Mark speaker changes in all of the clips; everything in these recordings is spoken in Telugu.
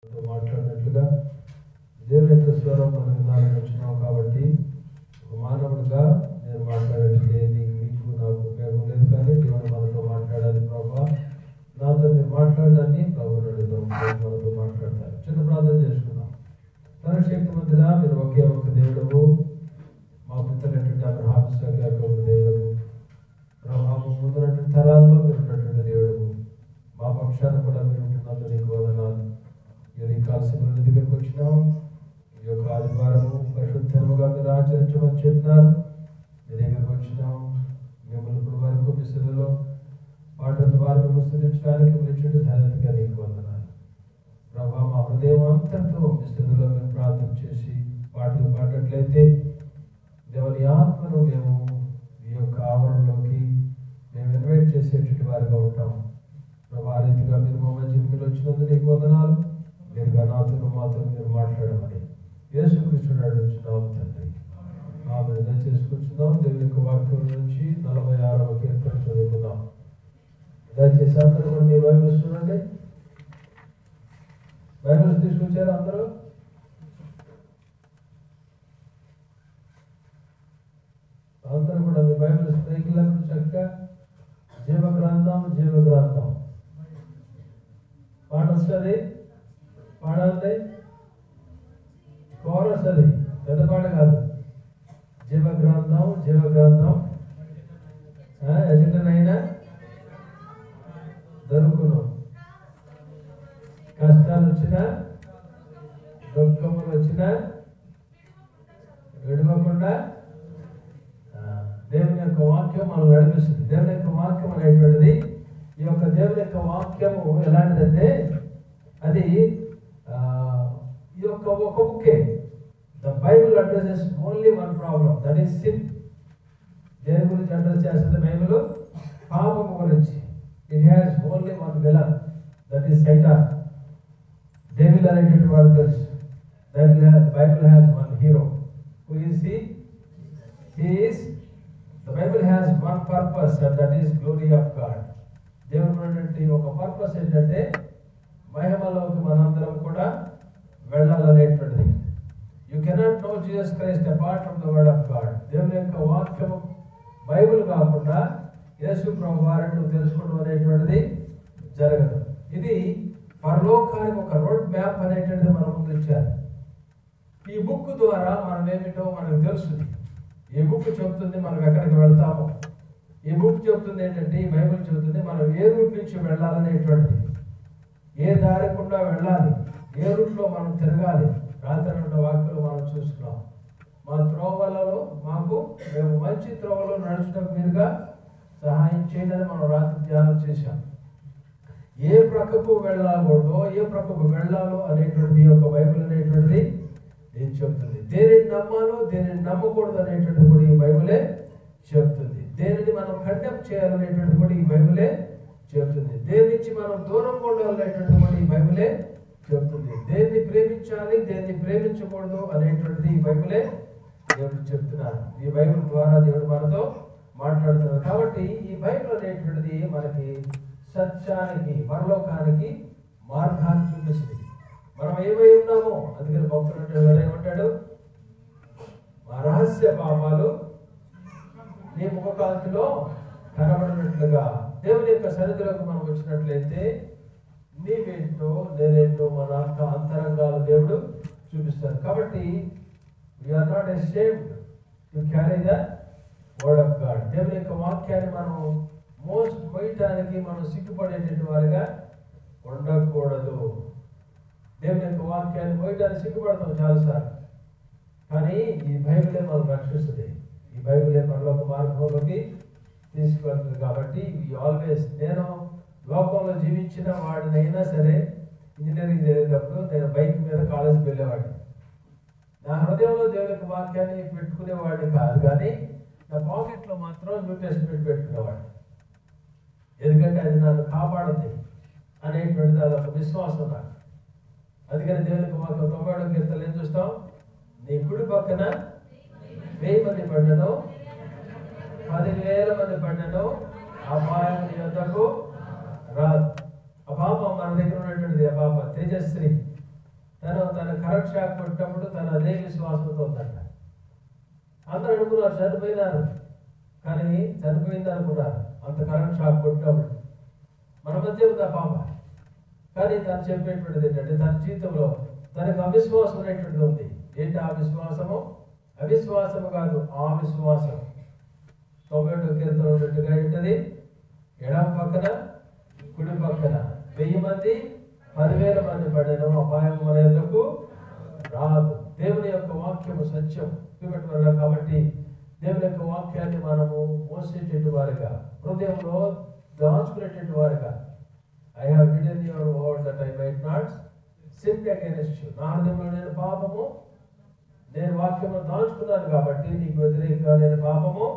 Speaker 1: మాట్లాడినట్లుగా దేవుని యొక్క స్వరం మనం వినాలని వచ్చినాం కాబట్టి ఒక మానవుడిగా నేను మాట్లాడితే మీకు నాకు ఉపయోగం లేదు, కానీ దేవుడు మనతో మాట్లాడాలి. ప్రభా నాతో మీరు మాట్లాడడాన్ని ప్రభు అడుగుతాం, మనతో మాట్లాడతారు. చిన్న ప్రార్థన చేసుకున్నాం. సర్వశక్తి మందిరా, మీరు ఒకే ఒక దేవుడవు, మా పితరైనటువంటి అబ్రహాము యాకోబు దేవుడవు, ప్రభావం ముందున్నటువంటి తరాల్లో మీరు ఉన్నటువంటి దేవుడవు, మా పక్షాన కూడా మీరు ఉంటున్నందుకు నీకు వందనాలు. ఈ కాలశీల దగ్గరకు వచ్చినాం. ఈ యొక్క ఆదివారము పరిశుద్ధముగా మీరు ఆచరించమని చెప్పినారు. మీ దగ్గరకు వచ్చినాం. మిమ్మల్ని ఇప్పుడు వరకు మీ స్థితిలో పాటల ద్వారా మిమ్మల్ని స్థుతించడానికి మీరు ఇచ్చిన ధన్యతగా నీకు వందనాలు. ప్రభా మా హృదయం అంతటితో మీ స్థితిలో మేము ప్రార్థన చేసి పాటలు పాడినట్లయితే దేవుని ఆత్మను మేము ఈ యొక్క ఆవరణలోకి మేము ఇన్వైట్ చేసేటువంటి వారిగా ఉంటాం. ప్రభా ఆ రీతిగా మీరు మా మధ్యకి మీరు వచ్చినందుకు నీకు వందనాలు. మీరు నాతో మాతో మీరు మాట్లాడమని యేసుక్రీస్తుని అడుగుతున్నాం తండ్రి. ఆమె దయచేసి కూర్చున్నాం. దేవుని యొక్క వాక్యం నుంచి 46వ కీర్తన చదువుకుందాం. దయచేసి అందరూ కూడా మీ బైబిల్స్ చూడండి. బైబిల్స్ తీసుకొచ్చారు అందరూ? అందరూ కూడా మీ బైబిల్స్ పైకిలకు చక్కగా జీవగ్రంథం జీవగ్రంథం పాట వస్తుంది, పాడాలి. కోరస్ అది పెద్ద పాట కాదు. జీవగ్రంథం జీవగ్రంథం ఎజటనైనా దొరుకును, కష్టాలు వచ్చినా దుఃఖములు వచ్చినా విడవకుండా దేవుని యొక్క వాక్యం మనం నడిపిస్తుంది. దేవుని యొక్క వాక్యం అనేటువంటిది, ఈ యొక్క దేవుని యొక్క వాక్యము ఎలాంటిదంటే అది ఈ యొక్క ఒక బుక్కే. The Bible addresses only one problem, that is sin. దేని గురించి అడ్రస్ చేస్తుంది బైబుల్? పాపము గురించి. It has only one villain, that is Satan. Devil అనేటువంటి వాడు తెలుసు. Bible has one hero. Who is he? He is the Bible has one purpose, and that is glory of God. దేవుడు ఉన్నటువంటి ఒక పర్పస్ ఏంటంటే మహిమలోకి మనందరం కూడా వెళ్ళాలనేటువంటిది. You cannot know Jesus Christ apart from the word of God. దేవుని యొక్క వాక్యము బైబుల్ కాకుండా యేసు ప్రభు వారిని నువ్వు తెలుసుకోవడం అనేటువంటిది జరగదు. ఇది పరలోకానికి ఒక రోడ్ మ్యాప్ అనేటువంటిది మన ముందు ఇచ్చారు. ఈ బుక్ ద్వారా మనం ఏమిటో మనకు తెలుస్తుంది. ఈ బుక్ చెబుతుంది మనం ఎక్కడికి వెళ్తామో. ఈ బుక్ చెబుతుంది ఏంటంటే, ఈ బైబుల్ చెబుతుంది మనం ఏ రూట్ నుంచి వెళ్ళాలనేటువంటిది, ఏ దారి గుండా వెళ్ళాలి, ఏ రూట్లో మనం తిరగాలి. రాత్రి వాక్యాలు మనం చూస్తున్నాం. మా త్రోవలలో మాకు మేము మంచి త్రోవలో నడుచడం మీదుగా సహాయం చేయదని మనం రాత్రి ధ్యానం చేశాం. ఏ ప్రక్కకు వెళ్ళకూడదో, ఏ ప్రక్కకు వెళ్ళాలో అనేటువంటిది ఒక బైబిల్ అనేటువంటిది ఏం చెప్తుంది. దేనిని నమ్మాలో దేనిని నమ్మకూడదు అనేటువంటిది కూడా ఈ బైబిలే చెప్తుంది. దేనిని మనం కండెమ్ చేయాలనేటువంటిది కూడా ఈ బైబిలే చెప్తుంది. దేని నుంచి మనం దూరంగా ఉండాలనేటువంటిది కూడా ఈ బైబిలే చెప్తుంది. దేన్ని ప్రేమించాలి, దేన్ని ప్రేమించకూడదు అనేటువంటిది ఈ బైబిలే దేవుడు చెప్తున్నారు. ఈ బైబిల్ ద్వారా దేవుడు మనతో మాట్లాడుతున్నారు. కాబట్టి ఈ బైబిల్ అనేటువంటిది మనకి సత్యానికి, పరలోకానికి మార్గాన్ని చూపిస్తుంది. మనం ఏమై ఉన్నామో, అందుకని భక్తుడు ఏమంటాడు, మా రహస్య పాపాలు నీ ముఖకాంతిలో కనబడినట్లుగా. దేవుని యొక్క సన్నిధిలోకి మనం వచ్చినట్లయితే నీవేంటో నేనేంటో మన అంతరంగాలు దేవుడు చూపిస్తారు. కాబట్టి we are not ashamed to carry the word of God. దేవుని యొక్క వాక్యాన్ని మనం మోయటానికి మనం సిగ్గుపడేటువంటి వారిగా ఉండకూడదు. దేవుని యొక్క వాక్యాన్ని మోయటానికి సిగ్గుపడతాం చాలాసార్లు, కానీ ఈ బైబిలే మనం రక్షిస్తుంది. ఈ బైబిలే పరలోక మార్గంలోకి తీసుకెళ్తుంది. కాబట్టి నేను లోకంలో జీవించిన వాడినైనా సరే, ఇంజనీరింగ్ చదివేటప్పుడు నేను బైక్ మీద కాలేజీకి వెళ్ళేవాడిని. నా హృదయంలో దేవుని యొక్క వాక్యాన్ని పెట్టుకునేవాడిని కాదు, కానీ నా పాకెట్లో మాత్రం న్యూ టెస్ట్మెంట్ పెట్టుకునేవాడిని. ఎందుకంటే అది నన్ను కాపాడుతుంది అనేటువంటిది అదొక విశ్వాసం నాకు. అందుకని దేవుని యొక్క వాక్యం 90వ కీర్తనలో ఏం చూస్తాం? నీ కుడి పక్కన 1000 మంది పడ్డను, 10,000 మంది పడ్డను, అపాయం నీ వద్దకు రాదు. ఆ పాప మన దగ్గర ఉన్నటువంటిది, ఆ పాప తేజశ్రీ తన కరెంట్ షాక్ కొట్టినప్పుడు తను అదే విశ్వాసంతో ఉందంట. అందరూ అనుకున్నారు చనిపోయినారు, కానీ చనిపోయింది అనుకున్నారు అంత కరెంట్ షాక్ కొట్టినప్పుడు. మన మధ్య ఉంది ఆ పాప. కానీ తను చెప్పేటువంటిది ఏంటంటే తన జీవితంలో తనకు అవిశ్వాసం అనేటువంటిది ఉంది. ఏంటి ఆ విశ్వాసము? అవిశ్వాసము కాదు, ఆ విశ్వాసం. 91 కీర్తన ఉన్నట్టుగా ఏంటది? ఎడమ పక్కన కుడి పక్కన 1000 మంది 10,000 మంది పడేను, అపాయం మన ఎందుకు రాదు. దేవుని యొక్క వాక్యము సత్యం చూపెట్టుకున్నాం కాబట్టి దేవుని యొక్క వాక్యాన్ని మనము మోసేటటువంటి వారిగా, హృదయంలో దాచుకునేటువంటి వారిగా, I have hidden your word that I might not sin against you. నా హృదయంలో నేను పాపము, నేను వాక్యము దాచుకున్నాను కాబట్టి నీకు వ్యతిరేకంగా నేను పాపము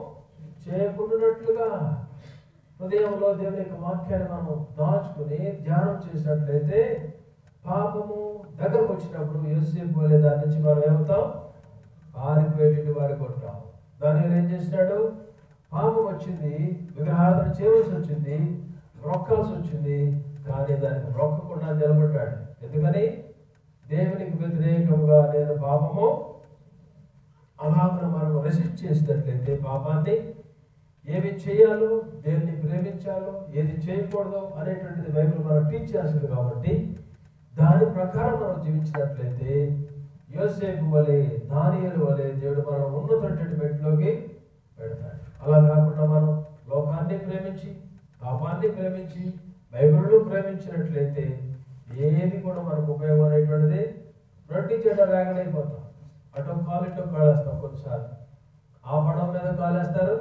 Speaker 1: చేయకుండానట్లుగా. హృదయంలో దేవుని యొక్క వాక్యాన్ని మనం దాచుకుని ధ్యానం చేసినట్లయితే పాపము దగ్గరకు వచ్చినప్పుడు యోసేపు వలె దాని నుంచి మనం ఏమవుతాం? పారిపోయేటువంటి వారికి ఉంటాం. దాని ఏం చేసినాడు? పాపం వచ్చింది, విగ్రహారాధన చేయవలసి వచ్చింది, మొక్కాల్సి వచ్చింది, కానీ దానికి మొక్కకుండా నిలబడ్డాడు. ఎందుకని? దేవునికి వ్యతిరేకంగా నేను పాపము అలాగ మనం రెసిస్ట్ చేసినట్లయితే పాపాన్ని ఏమి చేయాలో, దేన్ని ప్రేమించాలో, ఏది చేయకూడదు అనేటువంటిది బైబిల్ మనం టీచ్ చేస్తుంది. కాబట్టి దాని ప్రకారం మనం జీవించినట్లయితే యోసేపు వలె, దానియేలు వలె దేవుడు మనం ఉన్నటువంటి మెట్లోకి పెడతాడు. అలా కాకుండా మనం లోకాన్ని ప్రేమించి, పాపాన్ని ప్రేమించి, బైబిల్ను ప్రేమించినట్లయితే ఏది కూడా మనకు ఉపయోగం అనేటువంటిది రొట్టి చెడ్డ వేగడైపోతాం. అటో కాలు ఇటో కాలేస్తాం. కొన్నిసార్లు ఆ పడం మీద కాలేస్తారు,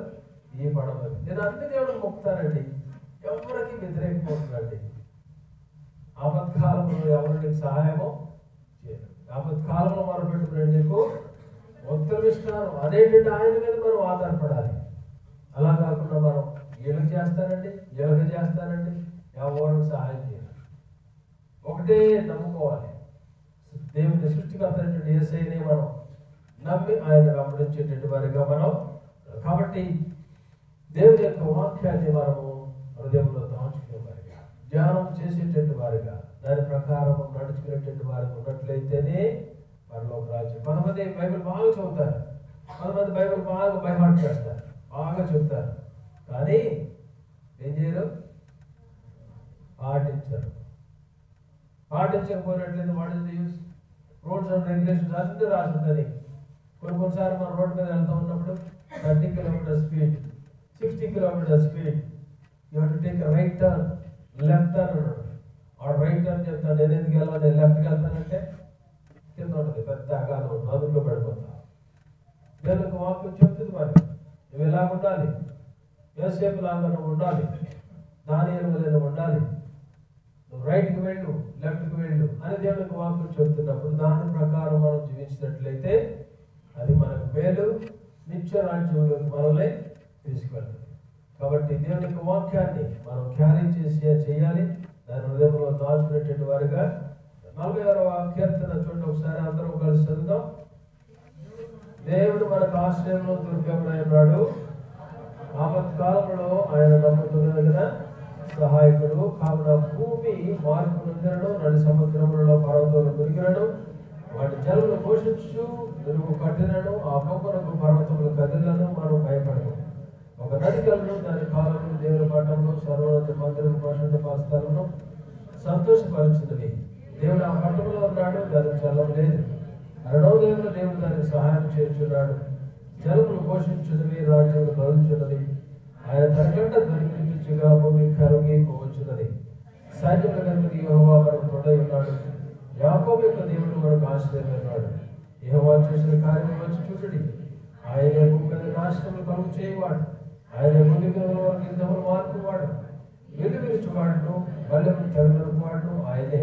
Speaker 1: ఈ పడం మీద. నేను అన్ని దేవుడు మొక్కుతానండి, ఎవరికి వ్యతిరేకపోతుందండి. ఆపత్కాలంలో ఎవరు నీకు సహాయమో చేయరు. ఆపత్కాలంలో మనం పెట్టుకునే నీకు ఉత్తరమిస్తున్నారు అనేటువంటి ఆయన మీద మనం ఆధారపడాలి. అలా కాకుండా మనం ఎలుగు చేస్తానండి, ఎలుగ చేస్తానండి, ఎవరికి సహాయం చేయాలి. ఒకటే నమ్ముకోవాలి, దేవుని సృష్టికర్త యేసయ్యనే మనం నమ్మి ఆయన వెంబడించేటువంటి వారిగా మనం. కాబట్టి దేవుని యొక్క వాక్యాన్ని మనము హృదయంలో దాచుకునే వారిగా, ధ్యానం చేసేటువంటి వారిగా, దాని ప్రకారం నడుచుకునేటువంటి వారికి ఉన్నట్లయితేనే మనలో రాజ్యం. కొంతమంది బైబిల్ బాగా చదువుతారు, కొంతమంది బైబిల్ బాగా బైహార్ట్ చేస్తారు, బాగా చెప్తారు, కానీ ఏం చేయరు? పాటించరు. పాటించకపోయినట్లయితే what is the use? Rules and regulations అన్నీ రాసుంటుంది. కొన్నిసార్లు మనం రోడ్డు మీద వెళ్తూ ఉన్నప్పుడు 30 kilometre speed, 60 kilometre speed, you have to take right turn, left turn అన్నాడు. ఆ రైట్ టర్న్ చెప్తాను, నేను ఎందుకు వెళ్ళాలి, నేను లెఫ్ట్కి వెళ్తానంటే కింద ఉంటుంది, పెద్ద అగాధం ఉంటుంది, అందులో పడిపోతా. దేవునికి వాక్యం చెప్తుంది మరి నువ్వు ఎలా ఉండాలి, యోసేపు లాగా నువ్వు ఉండాలి, దానియేలు వలె నువ్వు ఉండాలి, నువ్వు రైట్కి వెళ్ళు, లెఫ్ట్కి వెళ్ళు అని దేవునికి వాక్యం చెప్తున్నప్పుడు దాని ప్రకారం మనం జీవించినట్లయితే అది మనకు మేలు, నిత్య రాజ్యంలోకి మనల్ని తీసుకెళ్తుంది. కాబట్టి దేవుని యొక్క వాక్యాన్ని మనం క్యారీ చేయాలి, దాని హృదయంలో దాచుకునేటువంటి వారిగా. 46వ కీర్తన చూడండి ఒకసారి, అందరం కలిసి చదువుదాం. దేవుడు మనకు ఆశ్రయంలో దుర్గమునైనాడు, ఆపత్కాలంలో ఆయన నమ్ముకున్న సహాయకుడు. కావున భూమి మార్పు నొందినను, నడి సముద్రములలో పర్వతాలు మునిగినను, వాటి జలములు పోషించు నువ్వు కట్టినను, ఆ పొగలకు పర్వతములు కదిలను, మనం భయపడము. ఒక నది కలను, దాని కాలంలో దేవుని పట్టణంలో సర్వోన్నత మందిరం పరిశుద్ధ పాస్తాలను సంతోషపరుచున్నది. దేవుడు ఆ పట్టణంలో ఉన్నాడు, దానికి జలం లేదు. రెండవ దేవుడు దానికి సహాయం చేస్తున్నాడు. జలములు పోషించున్నవి, రాజ్యములు కలుగుచున్నది. ఆయన తనకంట ధ్వనిపించుగా భూమి కరిగిపోవచ్చున్నది. సైన్యముల కనుక యెహోవా మనకు తోడై ఉన్నాడు, యాకోబు యొక్క దేవుడు మనకు ఆశ్రయమైనాడు. యెహోవా చేసిన కార్యం వచ్చి చూడండి. ఆయన భూమి మీద నాశనములు కలుగు చేయవాడు, ఆయన భూమిలో గిద్దములు మార్పువాడు, వెలుగురిచువాడును, బల్లెములు తెరగలుగువాడును ఆయనే,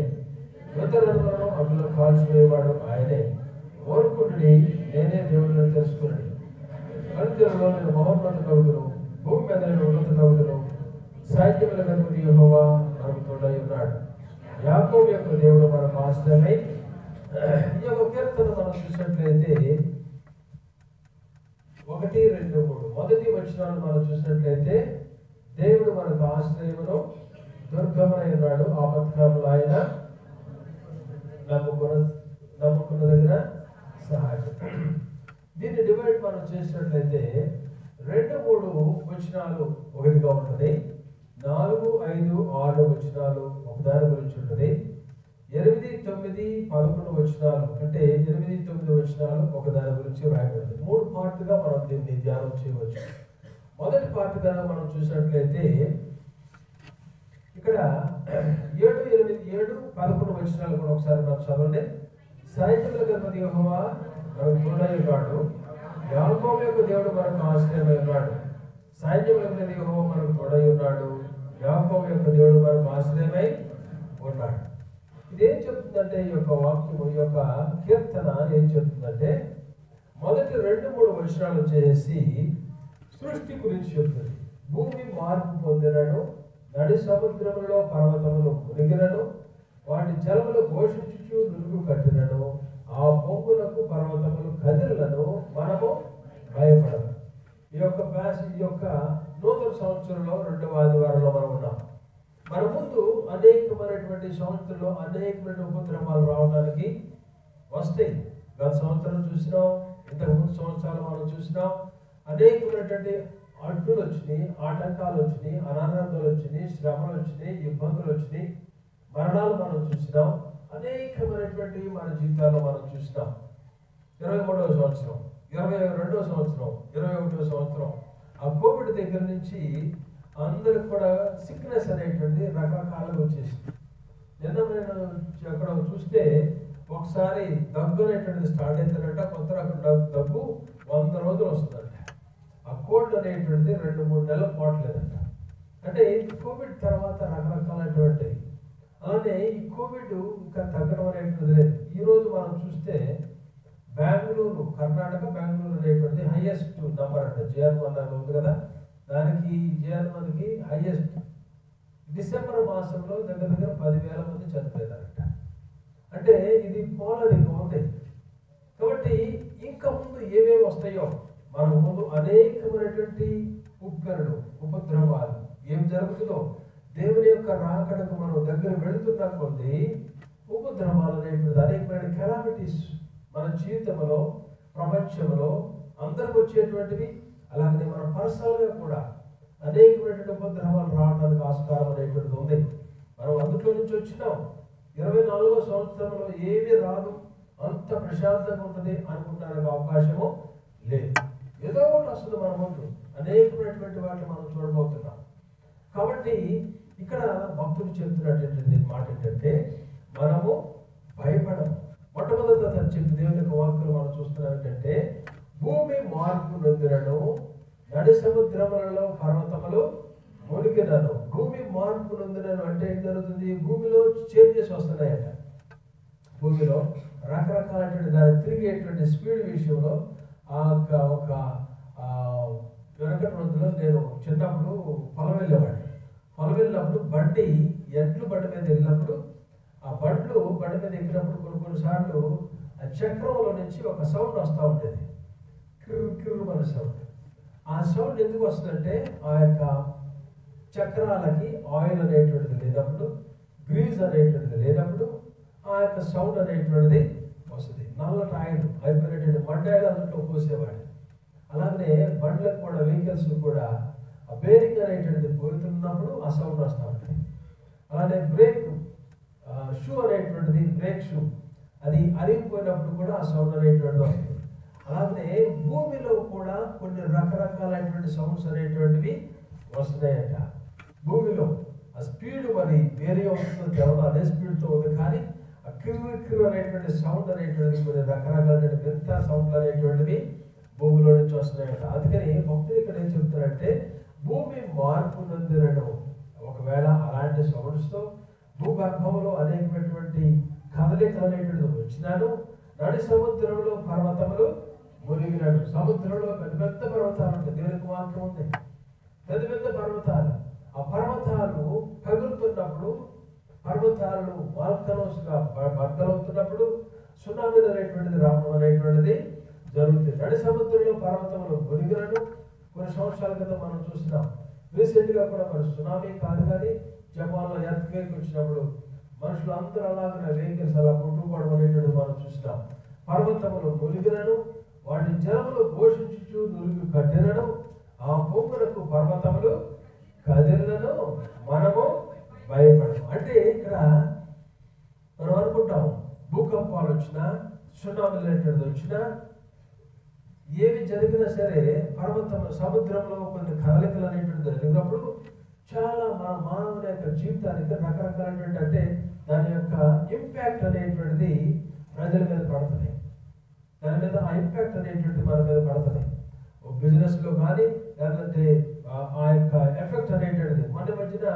Speaker 1: యుద్ధలను అందులో కాల్చివేయవాడు ఆయనే. ఓర్పుడి నేనే దేవుడిని తెలుసుకున్నాడు. కలుగులో నేను మహోన్నత కవుదును, భూమి మీద నేను ఉన్నత కవుదును. సైన్యముల కనుక యెహోవా మనకు తోడై ఉన్నాడు, యాకోబు యొక్క దేవుడు మనకు ఆశ్రయమై. ఈ యొక్క కీర్తన మనం చూసినట్లయితే 1, 2, 3 మొదటి వచనాలు మనం చూసినట్లయితే దేవుడు మనకు ఆశ్రయమును దుర్గమునై ఉన్నాడు, ఆపత్కాలంలో ఆయన నమ్ముకున్న దగ్గర సహాయపడు. దీన్ని డివైడ్ మనం చేసినట్లయితే 2-3 వచనాలు ఒకటిగా ఉంటుంది, 4, 5, 6 వచనాలు ఒక దాని గురించి ఉంటుంది, 8, 9, 11 వచనాలు అంటే 8, 9 వచనాలు ఒక దాని గురించి రాయబడింది. 3 పార్ట్గా మనం దీన్ని ధ్యానం చేయవచ్చు. మొదటి పార్ట్గా మనం చూసినట్లయితే ఇక్కడ 7, 11 వచనాలు కూడా ఒకసారి మనం చదవండి. సైన్యములకు అధిపతి యెహోవా మనకు తోడై ఉన్నాడు, యాకోబు యొక్క దేవుడు మనకు ఆశ్రయమై ఉన్నాడు. సైన్యములకు అధిపతి యెహోవా మనకు తోడై ఉన్నాడు, యాకోబు యొక్క దేవుడు మనకు ఆశ్రయమై ఉన్నాడు. ఇదేం చెప్తుందంటే ఈ యొక్క వాక్యము, ఈ యొక్క కీర్తన ఏం చెప్తుందంటే మొదటి 2-3 వచనాలు చేసి సృష్టి గురించి చెప్తుంది. భూమి మార్పు పొందినను, నడి సముద్రములో పర్వతములు మునిగినను, వాటి జలములు ఘోషించుచు నురుగు కట్టినను, ఆ పొంగులకు పర్వతములు కదిలను, మనము భయపడము. ఈ యొక్క నూతన సంవత్సరంలో 2వ ఆదివారంలో మనం ఉన్నాం. మన ముందు అనేకమైనటువంటి సంవత్సరంలో అనేకమైన ఉపద్రవాలు రావడానికి వస్తాయి. గత సంవత్సరం చూసినాం, ఇంతకుముందు సంవత్సరాలు మనం చూసినాం. అనేకమైనటువంటి అడ్డులు వచ్చినాయి, ఆటంకాలు వచ్చినాయి, అనారోగ్యాలు వచ్చినాయి, శ్రమలు వచ్చినాయి, ఇబ్బందులు వచ్చినాయి, మరణాలు మనం చూసినాం. అనేకమైనటువంటి మన జీవితాల్లో మనం చూసినాం. 23వ సంవత్సరం, 22వ సంవత్సరం, 21వ సంవత్సరం, ఆ కోవిడ్ దగ్గర నుంచి అందరికి కూడా సిక్నెస్ అనేటువంటి రకరకాలుగా వచ్చేసింది. నిన్న నేను అక్కడ చూస్తే ఒకసారి దగ్గు అనేటువంటిది స్టార్ట్ అవుతుందంట. కొత్త రకం దగ్గు 100 రోజులు వస్తుందంట. ఆ కోల్డ్ అనేటువంటిది 2-3 నెలలు పోవట్లేదంట. అంటే కోవిడ్ తర్వాత రకరకాలైనటువంటి, అలానే ఈ కోవిడ్ ఇంకా తగ్గడం అనేటువంటిది లేదు. ఈరోజు మనం చూస్తే బెంగళూరు, కర్ణాటక బెంగళూరు అనేటువంటి హైయెస్ట్ నంబర్ అంట. JR1 ఉంది కదా, దానికి JR1కి హైయెస్ట్. డిసెంబర్ మాసంలో దగ్గర 10,000 మంది చనిపోయారంట. అంటే ఇది పోలదిగా ఉంది. కాబట్టి ఇంకా ముందు ఏమేమి వస్తాయో, మన ముందు అనేకమైనటువంటి ఉప్పెనలు, ఉపద్రవాలు ఏం జరుగుతుందో, దేవుని యొక్క రాకడకు మనం దగ్గర వెళుతున్న కొద్ది ఉపద్రవాలు అనేటువంటి అనేకమైన కెలామిటీస్ మన జీవితంలో, ప్రపంచంలో అందరికి వచ్చేటువంటివి. అలాగే మన పర్సనల్గా కూడా అనేకమైనటువంటి ఉపద్రవాలు రావడానికి ఆస్కారం అనేటువంటిది ఉంది. మనం అందులో నుంచి వచ్చినాం. 24వ సంవత్సరంలో ఏమీ రాదు, అంత ప్రశాంతంగా ఉంటుంది అనుకుంటానికి అవకాశము లేదు. ఏదో ఒకటి వస్తుంది మన ముందు, అనేకమైనటువంటి వాటిని మనం చూడబోతున్నాం. కాబట్టి ఇక్కడ భక్తులు చెప్తున్నటువంటి మాట ఏంటంటే మనము భయపడము. మొట్టమొదట చెప్పి దేవుని యొక్క వాక్యం మనం చూస్తున్నాం ఏంటంటే భూమి మార్పు నొందినను, నడి సముద్రములలో పర్వతములు మునిగినను. భూమి మార్పు నొందినను అంటే ఏం జరుగుతుంది? భూమిలో చేంజెస్ వస్తున్నాయట. భూమిలో రకరకాలైనటువంటి దాన్ని తిరిగేటువంటి స్పీడ్ విషయంలో ఒక వెనకటి రోజుల్లో నేను చిన్నప్పుడు పొలం వెళ్ళేవాడిని. పొలం వెళ్ళినప్పుడు ఎడ్లు బండి మీద వెళ్ళినప్పుడు ఆ బండి మీద ఎక్కినప్పుడు కొన్నిసార్లు ఆ చక్రంలో నుంచి ఒక సౌండ్ వస్తూ ఉంటుంది, కిర్రు కిర్రు మన సౌండ్. ఆ సౌండ్ ఎందుకు వస్తుందంటే ఆ యొక్క చక్రాలకి ఆయిల్ అనేటువంటిది లేనప్పుడు, గ్రీజ్ అనేటువంటిది లేనప్పుడు ఆ యొక్క సౌండ్ అనేటువంటిది వస్తుంది. నల్లటి ఆయిల్ అయిపోయినటువంటి మండాయిలు అందులో పోసేవాడు. అలాగే బండ్లకు కూడా, వెహికల్స్ కూడా ఆ బేరింగ్ అనేటువంటిది పోతున్నప్పుడు ఆ సౌండ్ వస్తూ ఉంటుంది. అలానే బ్రేక్ షూ అనేటువంటిది, బ్రేక్ షూ అది అరిగిపోయినప్పుడు కూడా ఆ సౌండ్ అనేటువంటిది వస్తుంది. అలాగే భూమిలో కూడా కొన్ని రకరకాలైనటువంటి సౌండ్స్ అనేటువంటివి వస్తున్నాయట. భూమిలో ఆ స్పీడ్ మరి వేరే వస్తుంది, ఎవరు అదే స్పీడ్తో ఉంది, కానీ ఆ కిర్రు అనేటువంటి సౌండ్ అనేటువంటిది కొన్ని రకరకాలైన వింత సౌండ్లు అనేటువంటివి భూమిలో నుంచి వస్తున్నాయట. అందుకని భక్తులు ఇక్కడ ఏం చెప్తారంటే భూమి మార్పు నొందినను. ఒకవేళ అలాంటి సౌండ్స్తో భూగర్భంలో అనేకమైనటువంటి కదలికలు అనేటువంటిది వచ్చినాను, నడి సముద్రంలో పర్వతములు మునిగినాడు. సముద్రంలో పెద్ద పెద్ద పర్వతాలు ఉంటాయి. దేవునికి వాక్యం ఉంది, పెద్ద పెద్ద పర్వతాలు. ఆ పర్వతాలు కదులుతున్నప్పుడు, పర్వతాలు వాల్కనోస్గా బద్దలవుతున్నప్పుడు సునామీలు అనేటువంటిది రావడం అనేటువంటిది జరుగుతుంది. నడి సముద్రంలో పర్వతములు మునిగినను. కొన్ని సంవత్సరాల క్రితం మనం చూసినాం. రీసెంట్గా కూడా మరి సునామీ కాదు కానీ జపాన్లో ఎర్త్క్వేక్ వచ్చినప్పుడు మనుషులు అందరూ అలాగే వెహికల్స్ అలా కొట్టుకోవడం అనేటువంటి మనం చూస్తాం. పర్వతములు ములిగినను వాటి జలములు ఘోషించుచు నురుగు కట్టినను ఆ పొంగులకు పర్వతములు కదిలినను మనము భయపడము. అంటే ఇక్కడ మనం అనుకుంటాం భూకంపాలు వచ్చినా, సునామీలు అనేటువంటిది వచ్చినా, ఏమి జరిగినా సరే పర్వతము సముద్రంలో కొన్ని కదలికలు అనేటువంటి జరిగినప్పుడు చాలా మన మానవుని యొక్క జీవితానికి రకరకాలైనటువంటి అంటే దాని యొక్క ఇంపాక్ట్ అనేటువంటిది ప్రజల మీద పడుతుంది. దాని మీద ఆ ఇంపాక్ట్ అనేటువంటిది మన మీద పడుతుంది. బిజినెస్లో కానీ లేదంటే ఆ యొక్క ఎఫెక్ట్ అనేటువంటిది మన మధ్యన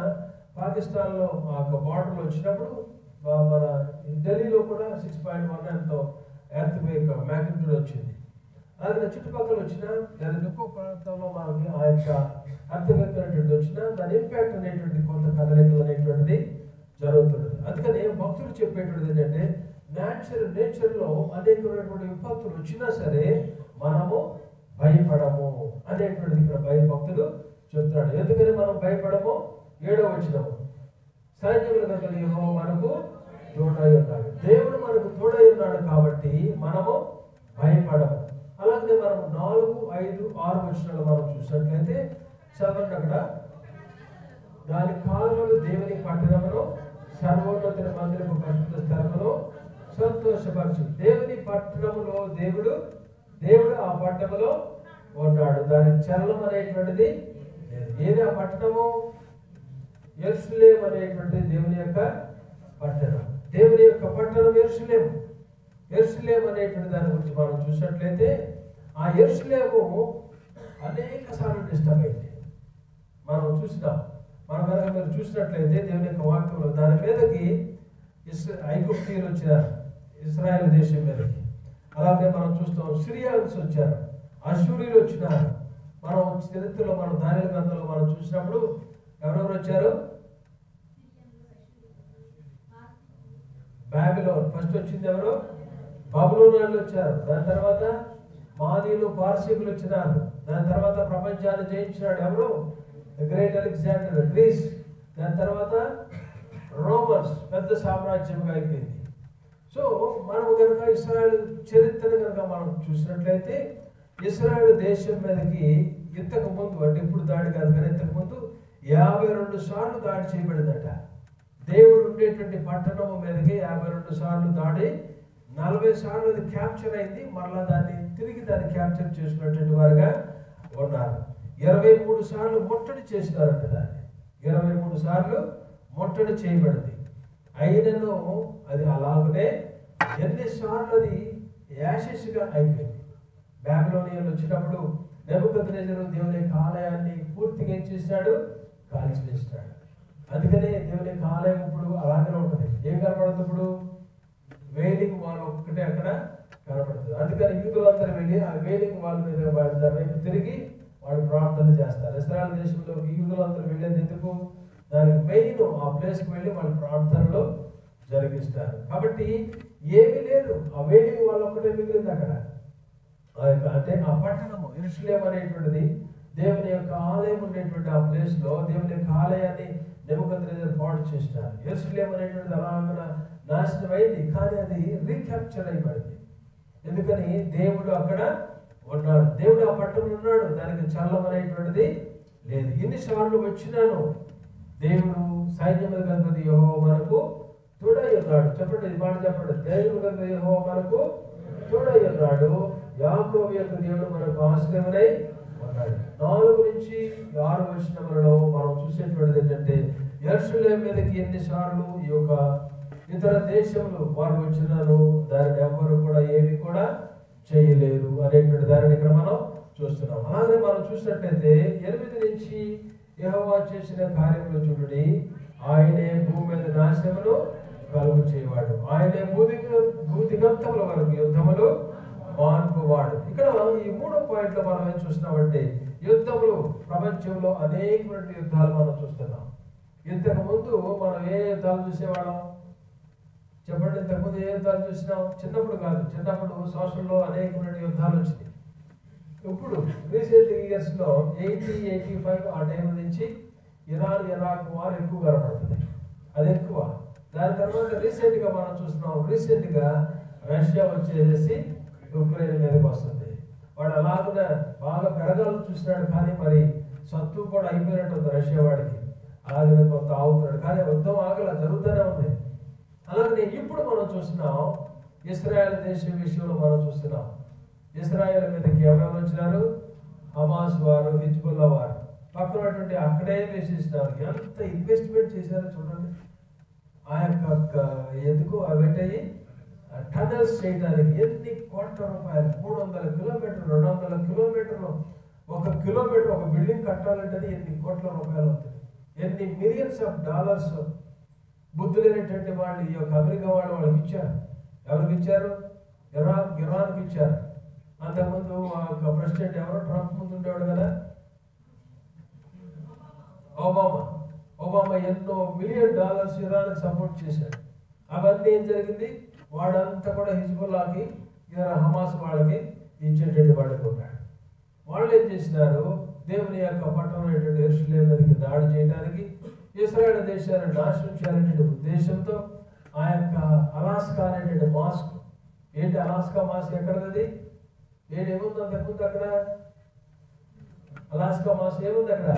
Speaker 1: పాకిస్తాన్లో ఆ యొక్క బార్డర్లో వచ్చినప్పుడు మన ఢిల్లీలో కూడా 6.1 ఎంతో ఎర్త్క్వేక్ మ్యాగ్నిట్యూడ్ వచ్చింది. అలాగే చుట్టుపక్కల వచ్చిన లేదా ఇంకో ప్రాంతంలో మనకి ఆ యొక్క ఎర్త్క్వేక్ అనేటువంటిది వచ్చినా దాని ఇంపాక్ట్ అనేటువంటి కొంత కదలికలు అనేటువంటిది జరుగుతుంది. అందుకని భక్తులు చెప్పేటువంటిది ఏంటంటే నేచర్లో అనేకమైనటువంటి విపత్తులు వచ్చినా సరే మనము భయపడము అనేటువంటిది ఇక్కడ భక్తుడు చెప్తున్నాడు. ఎందుకని మనం భయపడము? 7వ వచనము, సైన్యముల యెహోవా మనకు తోడై ఉన్నాడు. దేవుడు మనకు తోడై ఉన్నాడు కాబట్టి మనము భయపడము. అలాగే మనం 4, 5, 6 వచనాలు మనం చూసినట్లయితే చదవండి. అక్కడ దాని కాలువలు దేవుని పట్టణములో సర్వోన్నతుని మందిరపు పరిశుద్ధ స్థలములో సంతోషపరచు. దేవుని పట్టణములో దేవుడు ఆ పట్టణములో ఉన్నాడు. దాని చలనం అనేటువంటిది ఏది? ఆ పట్టణము యెరూషలేము అనేటువంటిది దేవుని యొక్క పట్టణం. దేవుని యొక్క పట్టణం యెరూషలేము అనేటువంటి దాని గురించి మనం చూసినట్లయితే ఆ యెరూషలేము అనేక సార్లు డిస్టర్బ్ అయింది. మనం చూసినాం. మనం కనుక మీరు చూసినట్లయితే దేవుని యొక్క వాక్యంలో దాని మీదకి ఐగుప్తీయులు వచ్చారు, ఇశ్రాయేల్ దేశం మీదకి. అలాగే మనం చూస్తాం సిరియన్స్ వచ్చారు, అష్షూరీయులు వచ్చినారు. మనం చరిత్రలో మనం దానియేలు గ్రంథంలో మనం చూసినప్పుడు ఎవరెవరు వచ్చారు? బాబిలోన్ ఫస్ట్ వచ్చింది ఎవరు? బబులోను వాళ్ళు వచ్చారు. దాని తర్వాత మాదీయులు, పార్సీకులు వచ్చినారు. దాని తర్వాత ప్రపంచాన్ని జయించినాడు ఎవరు? Great Alexander, Greece. దాని తర్వాత రోమన్స్, పెద్ద సామ్రాజ్యంగా అయిపోయింది. సో మనం కనుక ఇశ్రాయేల్ చరిత్రను కనుక మనం చూసినట్లయితే ఇశ్రాయేల్ దేశం మీదకి ఇంతకు ముందు, అంటే ఇప్పుడు దాడి కాదు కానీ ఇంతకు ముందు 52 సార్లు దాడి చేయబడిందట. దేవుడు ఉండేటువంటి పట్టణం మీదకి 52 సార్లు దాడి, 40 సార్లు అది క్యాప్చర్ అయింది. మరలా దాన్ని క్యాప్చర్ చేసుకున్నటువంటి వారుగా ఉన్నారు. 23 సార్లు ముట్టడి చేసినారంట. దాన్ని 23 సార్లు ముట్టడి చేయబడింది. అయినను అది అలాగనే ఎన్నిసార్లు అది యాషెస్గా అయిపోయింది. బాబిలోనియన్లు వచ్చినప్పుడు నెబుకద్నెజరు దేవుని యొక్క ఆలయాన్ని పూర్తిగా ఏం చేసినాడు? కాల్చివేసినాడు. అందుకనే దేవుని యొక్క ఆలయం ఇప్పుడు అలాగే ఉంటుంది. ఏం కనపడుతుంది? ఇప్పుడు వేలింగ్ వాల్ ఒక్కటే అక్కడ కనపడుతుంది. అందుకని యూదులందరూ వెళ్ళి ఆ వేలింగ్ వాల్ మీద దాని వైపు తిరిగి వాళ్ళు ప్రార్థన చేస్తారు. ఇశ్రాయేల్ దేశంలో యూదులందరూ వెళ్ళేది ఎందుకు? దానికి మెయిన్ ఆ ప్లేస్కి వెళ్ళి వాళ్ళు ప్రార్థనలో జరిగిస్తారు. కాబట్టి ఏమీ లేదు, ఆ వేలింగ్ వాల్ ఒక్కటే మిగిలింది అక్కడ. అంటే ఆ పట్టణము యెరూషలేము అనేటువంటిది దేవుని యొక్క ఆలయం ఉండేటువంటి ఆ ప్లేస్ లో దేవుని యొక్క ఆలయాన్ని నెబుకద్నెజరు పాడు చేసినారు. యెరూషలేము అనేటువంటిది అలాగ నాశనం అయింది, కానీ అది రీక్యాప్చర్ అయిపోయింది. ఎందుకని దేవుడు అక్కడ ఉన్నాడు, దేవుడు ఆ పట్టణంలో ఉన్నాడు. దానికి చల్లం అనేటువంటిది లేదు. ఎన్నిసార్లు వచ్చినాను దేవుడు సైన్యముల అధిపతి యెహోవా మనకు తోడై ఉన్నాడు. చెప్పండి, ఇది మాట చెప్పండి. దేవుడు కనుక యెహోవా మనకు తోడై ఉన్నాడు. యాకోబు యొక్క దేవుడు మనకు ఆశ్రయమై ఉన్నాడు. 4 నుంచి 6 వచనములలో మనం చూసేటువంటిది ఏంటంటే యెరూషలేము మీదకి ఎన్నిసార్లు ఈ యొక్క ఇతర దేశములు వారు వచ్చినారు, దానిని ఎవరు కూడా ఏమి కూడా చేయలేరు అనేటువంటి దానిని ఇక్కడ మనం చూస్తున్నాం. అలాగే మనం చూసినట్లయితే 8 నుంచి యెహోవా చేసిన కార్యములు చూడండి. ఆయనే భూమి మీద నాశనమును కలుగు చేయవాడు, ఆయనే భూదిగంతముల వరకు యుద్ధములు మాన్పువాడు. ఇక్కడ ఈ 3 పాయింట్లు మనం ఏం చూస్తున్నామంటే యుద్ధములు, ప్రపంచంలో అనేకమైన యుద్ధాలు మనం చూస్తున్నాం. ఇంతకు ముందు మనం ఏ యుద్ధాలు చూసేవాళ్ళం? చెప్పండి, ఇంతకుముందు ఏ యుద్ధాలు చూసినాం? చిన్నప్పుడు కాదు, చిన్నప్పుడు సంవత్సరంలో అనేకమైన యుద్ధాలు వచ్చినాయి. ఇప్పుడు రీసెంట్ ఇయర్స్ లో 80-85 ఆ టైం నుంచి ఇరాన్ ఇరాక్ వార్ ఎక్కువ కనపడుతుంది. అది ఎక్కువ. దాని తర్వాత రీసెంట్గా మనం చూస్తున్నాం, రీసెంట్గా రష్యా వచ్చేసి ఉక్రెయిన్ మీదకి వస్తుంది. వాడు అలాగనే బాగా పెరగాలని చూసినాడు, కానీ మరి సత్తు కూడా అయిపోయినట్టు ఉంది రష్యా వాడికి. అలాగనే కొంత ఆగుతున్నాడు, కానీ యుద్ధం ఆగల, జరుగుతూనే ఉంది. అలాగే ఇప్పుడు మనం చూస్తున్నాం ఇస్రాయేల్ దేశం విషయంలో మనం చూస్తున్నాం. ఇస్రాయేల్ మీదకి ఎవరెవరు వచ్చినారు? హమాస్ వారు, హిజ్బుల్లా వారు. పక్కనటువంటి అక్కడే వేసేసినారు. ఎంత ఇన్వెస్ట్మెంట్ చేశారో చూడండి. ఆ యొక్క ఎందుకు అవన్నీ టనల్స్ చేయడానికి ఎన్ని కోట్ల రూపాయలు, 300 కిలోమీటర్లు, 200 కిలోమీటర్లు, 1 కిలోమీటర్ ఒక బిల్డింగ్ కట్టాలంటే ఎన్ని కోట్ల రూపాయలు అవుతుంది, ఎన్ని మిలియన్స్ ఆఫ్ డాలర్స్. బుద్ధి లేనటువంటి వాళ్ళు ఈ యొక్క అమెరికా వాళ్ళకి ఇచ్చారు. ఎవరికి ఇచ్చారు? ఇరాన్కి ఇచ్చారు. అంతకుముందు ప్రెసిడెంట్ ఎవరో ట్రంప్ ముందు ఉండేవాడు కదా, ఒబామా ఎన్నో $1 మిలియన్ ఇరాన్కి సపోర్ట్ చేశాడు. అవన్నీ ఏం జరిగింది? వాడంతా కూడా హిజ్బుల్లాకి, హమాస్ వాళ్ళకి ఇచ్చేటట్టు వాడుకున్నాడు. వాళ్ళు ఏం చేసినారు? దేవుని యొక్క పట్టణమైనటువంటి యెరూషలేము మీదకి దాడి చేయడానికి, ఇశ్రాయేలు దేశాన్ని నాశనం చేయాలనే ఉద్దేశంతో ఆ యొక్క అలాస్కా అనేటువంటి మాస్క్, ఏంటి అలాస్కా మాస్క్ ఎక్కడది? ఏముంది అంతకుముందు అక్కడ? అలాస్కా మాస్క్ ఏముంది అక్కడ?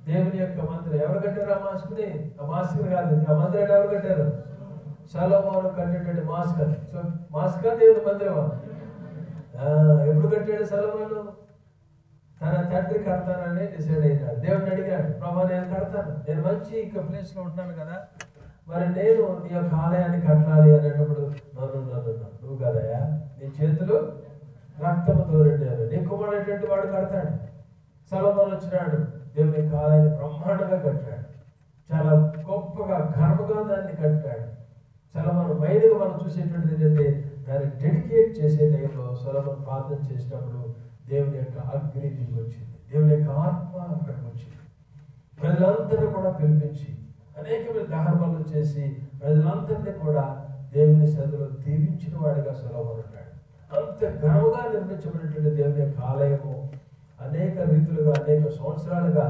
Speaker 1: దేవుని యొక్క మందిరం. ఎవరు కట్టారు ఆ మాస్క్ని? ఆ మాస్క్ కాదు, ఆ మందిరాన్ని ఎవరు కట్టారు? సొలొమోను కట్టేటువంటి మాస్క్. సో మాస్క్ దేవుని మందిరమా? ఎప్పుడు కట్టాడు సొలొమోను? తన తండ్రి కడతానని డిసైడ్ అయినాడు. దేవుడిని అడిగాడు, ప్రభా నేను కడతాను, నేను మంచి ప్లేస్ లో ఉంటున్నాను కదా, మరి నేను నీ యొక్క ఆలయాన్ని కట్టాలి అనేటప్పుడు నువ్వు కదయా, నీ చేతులు రక్తముతో రెండారు, నీ కుమారుడైనటువంటి వాడు కడతాడు. సొలొమోను వచ్చినాడు, దేవుని యొక్క ఆలయాన్ని బ్రహ్మాండంగా కట్టాడు, చాలా గొప్పగా ఘనముగా దాన్ని కట్టాడు. సొలొమోను మైలుగా మనం చూసేటువంటిది ఏంటంటే, దాన్ని డెడికేట్ చేసే టైంలో సొలొమోను ప్రార్థన చేసినప్పుడు దేవుని యొక్క అగ్ని దిగి వచ్చింది, దేవుని యొక్క ఆత్మ అక్కడికి వచ్చింది. ప్రజలందరూ కూడా పిలిపించి అనేకమైన దహనబలు చేసి ప్రజలందరినీ కూడా దేవుని సన్నిధిలో దీవించిన వాడిగా సొలొమోను ఉన్నాడు. అంత ఘనముగా నిర్మించబడినటువంటి దేవుని యొక్క ఆలయము అనేక రీతులుగా, అనేక సంవత్సరాలుగా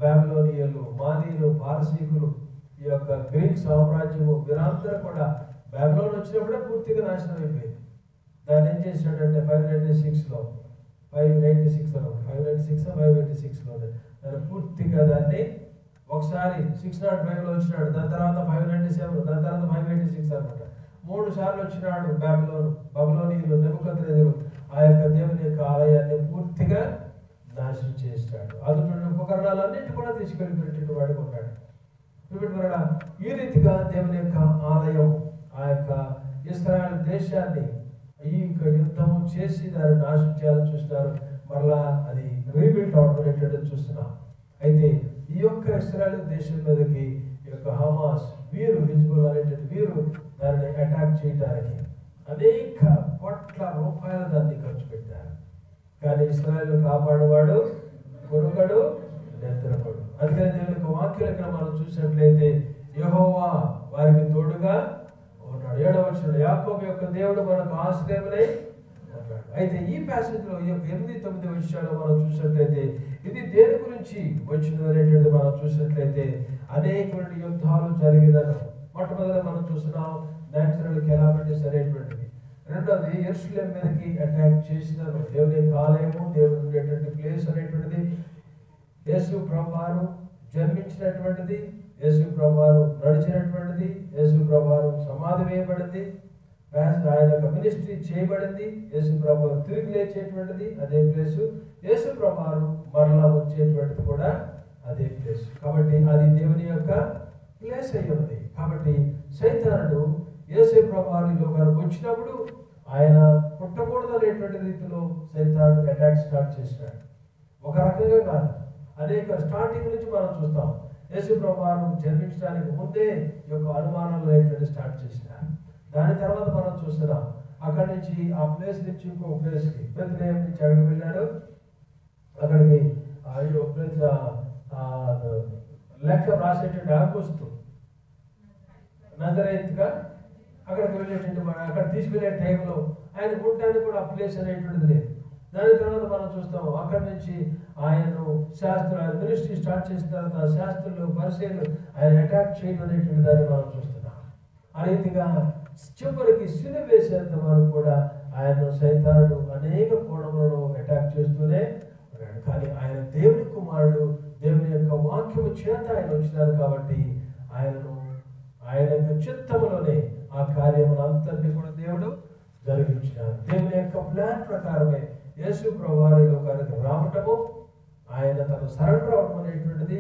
Speaker 1: బాబిలోనియలు, మాదీయులు, పారసీకులు, ఈ యొక్క గ్రీక్ సామ్రాజ్యము, వీరందరూ కూడా బాబిలోన్ వచ్చినప్పుడే పూర్తిగా నాశనం అయిపోయింది. దాన్ని ఏం చేసినాడంటే 596లో దాన్ని పూర్తిగా దాన్ని ఒకసారి 605లో వచ్చినాడు, దాని తర్వాత 597, దాని తర్వాత 586 అనమాట. 3 సార్లు వచ్చినాడు బబులోనీయులు, నెబుకద్నెజరు ఆ యొక్క దేవుని యొక్క ఆలయాన్ని పూర్తిగా నాశనం చేసినాడు. అదుటువంటి ఉపకరణాలన్నింటి కూడా తీసుకెళ్ళిపెట్టిన వాడికి ఉన్నాడు. ఈ రీతిగా దేవుని యొక్క ఆలయం, ఆ యొక్క ఇశ్రాయేలు దేశాన్ని ఈ యుద్ధము చేసి దాన్ని నాశనం చేయాలని చూస్తున్నారు. మరలా అది రీబిల్డ్ అవడం అనేటువంటి చూస్తున్నాం. అయితే ఈ యొక్క ఇశ్రాయేలు దేశం మీదకి ఈ యొక్క హమాస్ వీరు, హిజ్బుల్లా అనేటువంటి వీరు దాన్ని అటాక్ చేయడానికి అనేక కోట్ల రూపాయలు దాన్ని ఖర్చు పెట్టారు. కానీ ఇశ్రాయేలు కాపాడువాడు కొనుగడు నిద్రపడు. అందుకని దేవుని యొక్క వాక్యాలు ఇక్కడ మనం చూసినట్లయితే యెహోవా వారికి తోడుగా ఉన్నాడు. 7వ వచనంలో యాకోబు యొక్క దేవుడు మనకు ఆశ్రయమునై ఉన్నాడు. అయితే ఈ ప్యాసేజ్ లో ఈ యొక్క 8, 9 విషయాలు మనం చూసినట్లయితే ఇది దేని గురించి వచ్చింది అనేటువంటిది మనం చూసినట్లయితే అనేకమైన యుద్ధాలు జరిగినను. మొట్టమొదటి మనం చూస్తున్నాం నేచురల్ కెలామిటీస్ అనేటువంటిది. రెండవది యెరూషలేము మీదకి అటాక్ చేసినారు. దేవుని యొక్క ఆలయము, దేవుడు ఉండేటువంటి ప్లేస్ అనేటువంటిది, యేసు ప్రభువారు జన్మించినటువంటిది, యేసు ప్రభువారు నడిచినటువంటిది, యేసు ప్రభువారు సమాధి వేయబడింది, ఆయన యొక్క మినిస్ట్రీ చేయబడింది, యేసు ప్రభువారు తిరిగి లేచేటువంటిది అదే ప్లేసు, యేసు ప్రభువారు మరలా వచ్చేటువంటిది కూడా అదే ప్లేస్. కాబట్టి అది దేవుని యొక్క ప్లేస్ అయి ఉంది. కాబట్టి సైతానుడు యేసు ప్రభువారు ఈ లోకానికి వచ్చినప్పుడు ఆయన పుట్టకూడదు అనేటువంటి రీతిలో సైతానుడు అటాక్ స్టార్ట్ చేసినాడు. ఒక రకంగా కాదు, అనేక స్టార్టింగ్ నుంచి మనం చూస్తాం. యేసు ప్రభువారు జన్మించడానికి ముందే ఈ యొక్క అనుమానాలు అనేటువంటి స్టార్ట్ చేసినారు. దాని తర్వాత మనం చూస్తున్నాం అక్కడి నుంచి ఆ ప్లేస్ నుంచి ఇంకో ప్లేస్కి, బెత్లెహేము నుంచి అక్కడికి వెళ్ళాడు. అక్కడికి లెక్క రాసేటువంటి ఆగోస్తు నజరేతుగా అక్కడికి వెళ్ళేటువంటి అక్కడ తీసుకెళ్లే టైంలో ఆయన ఉండడానికి కూడా ఆ ప్లేస్ అనేటువంటిది లేదు. దాని తర్వాత మనం చూస్తాము అక్కడి నుంచి ఆయనను శాస్త్రులు మినిస్ట్రీ స్టార్ట్ చేసిన తర్వాత శాస్త్రులు పరిశీలు ఆయన అటాక్ చేయడం అనేటువంటి దాన్ని మనం చూస్తున్నాం. ఆ రీతిగా చివరికి సిలువ వేసేంత వరకు కూడా ఆయన సైతానుడు అనేక కోణములను అటాక్ చేస్తూనే ఉన్నాడు. కానీ ఆయన దేవుని కుమారుడు, దేవుని యొక్క వాక్యము చేత ఆయన వచ్చినారు కాబట్టి ఆయన యొక్క చిత్తములోనే ఆ కార్యములంతటినీ కూడా దేవుడు జరిగించినారు. దేవుని యొక్క ప్లాన్ ప్రకారమే యేసు ప్రభువారి లోకానికి రావటము, ఆయన తను సరెండర్ అవడం అనేటువంటిది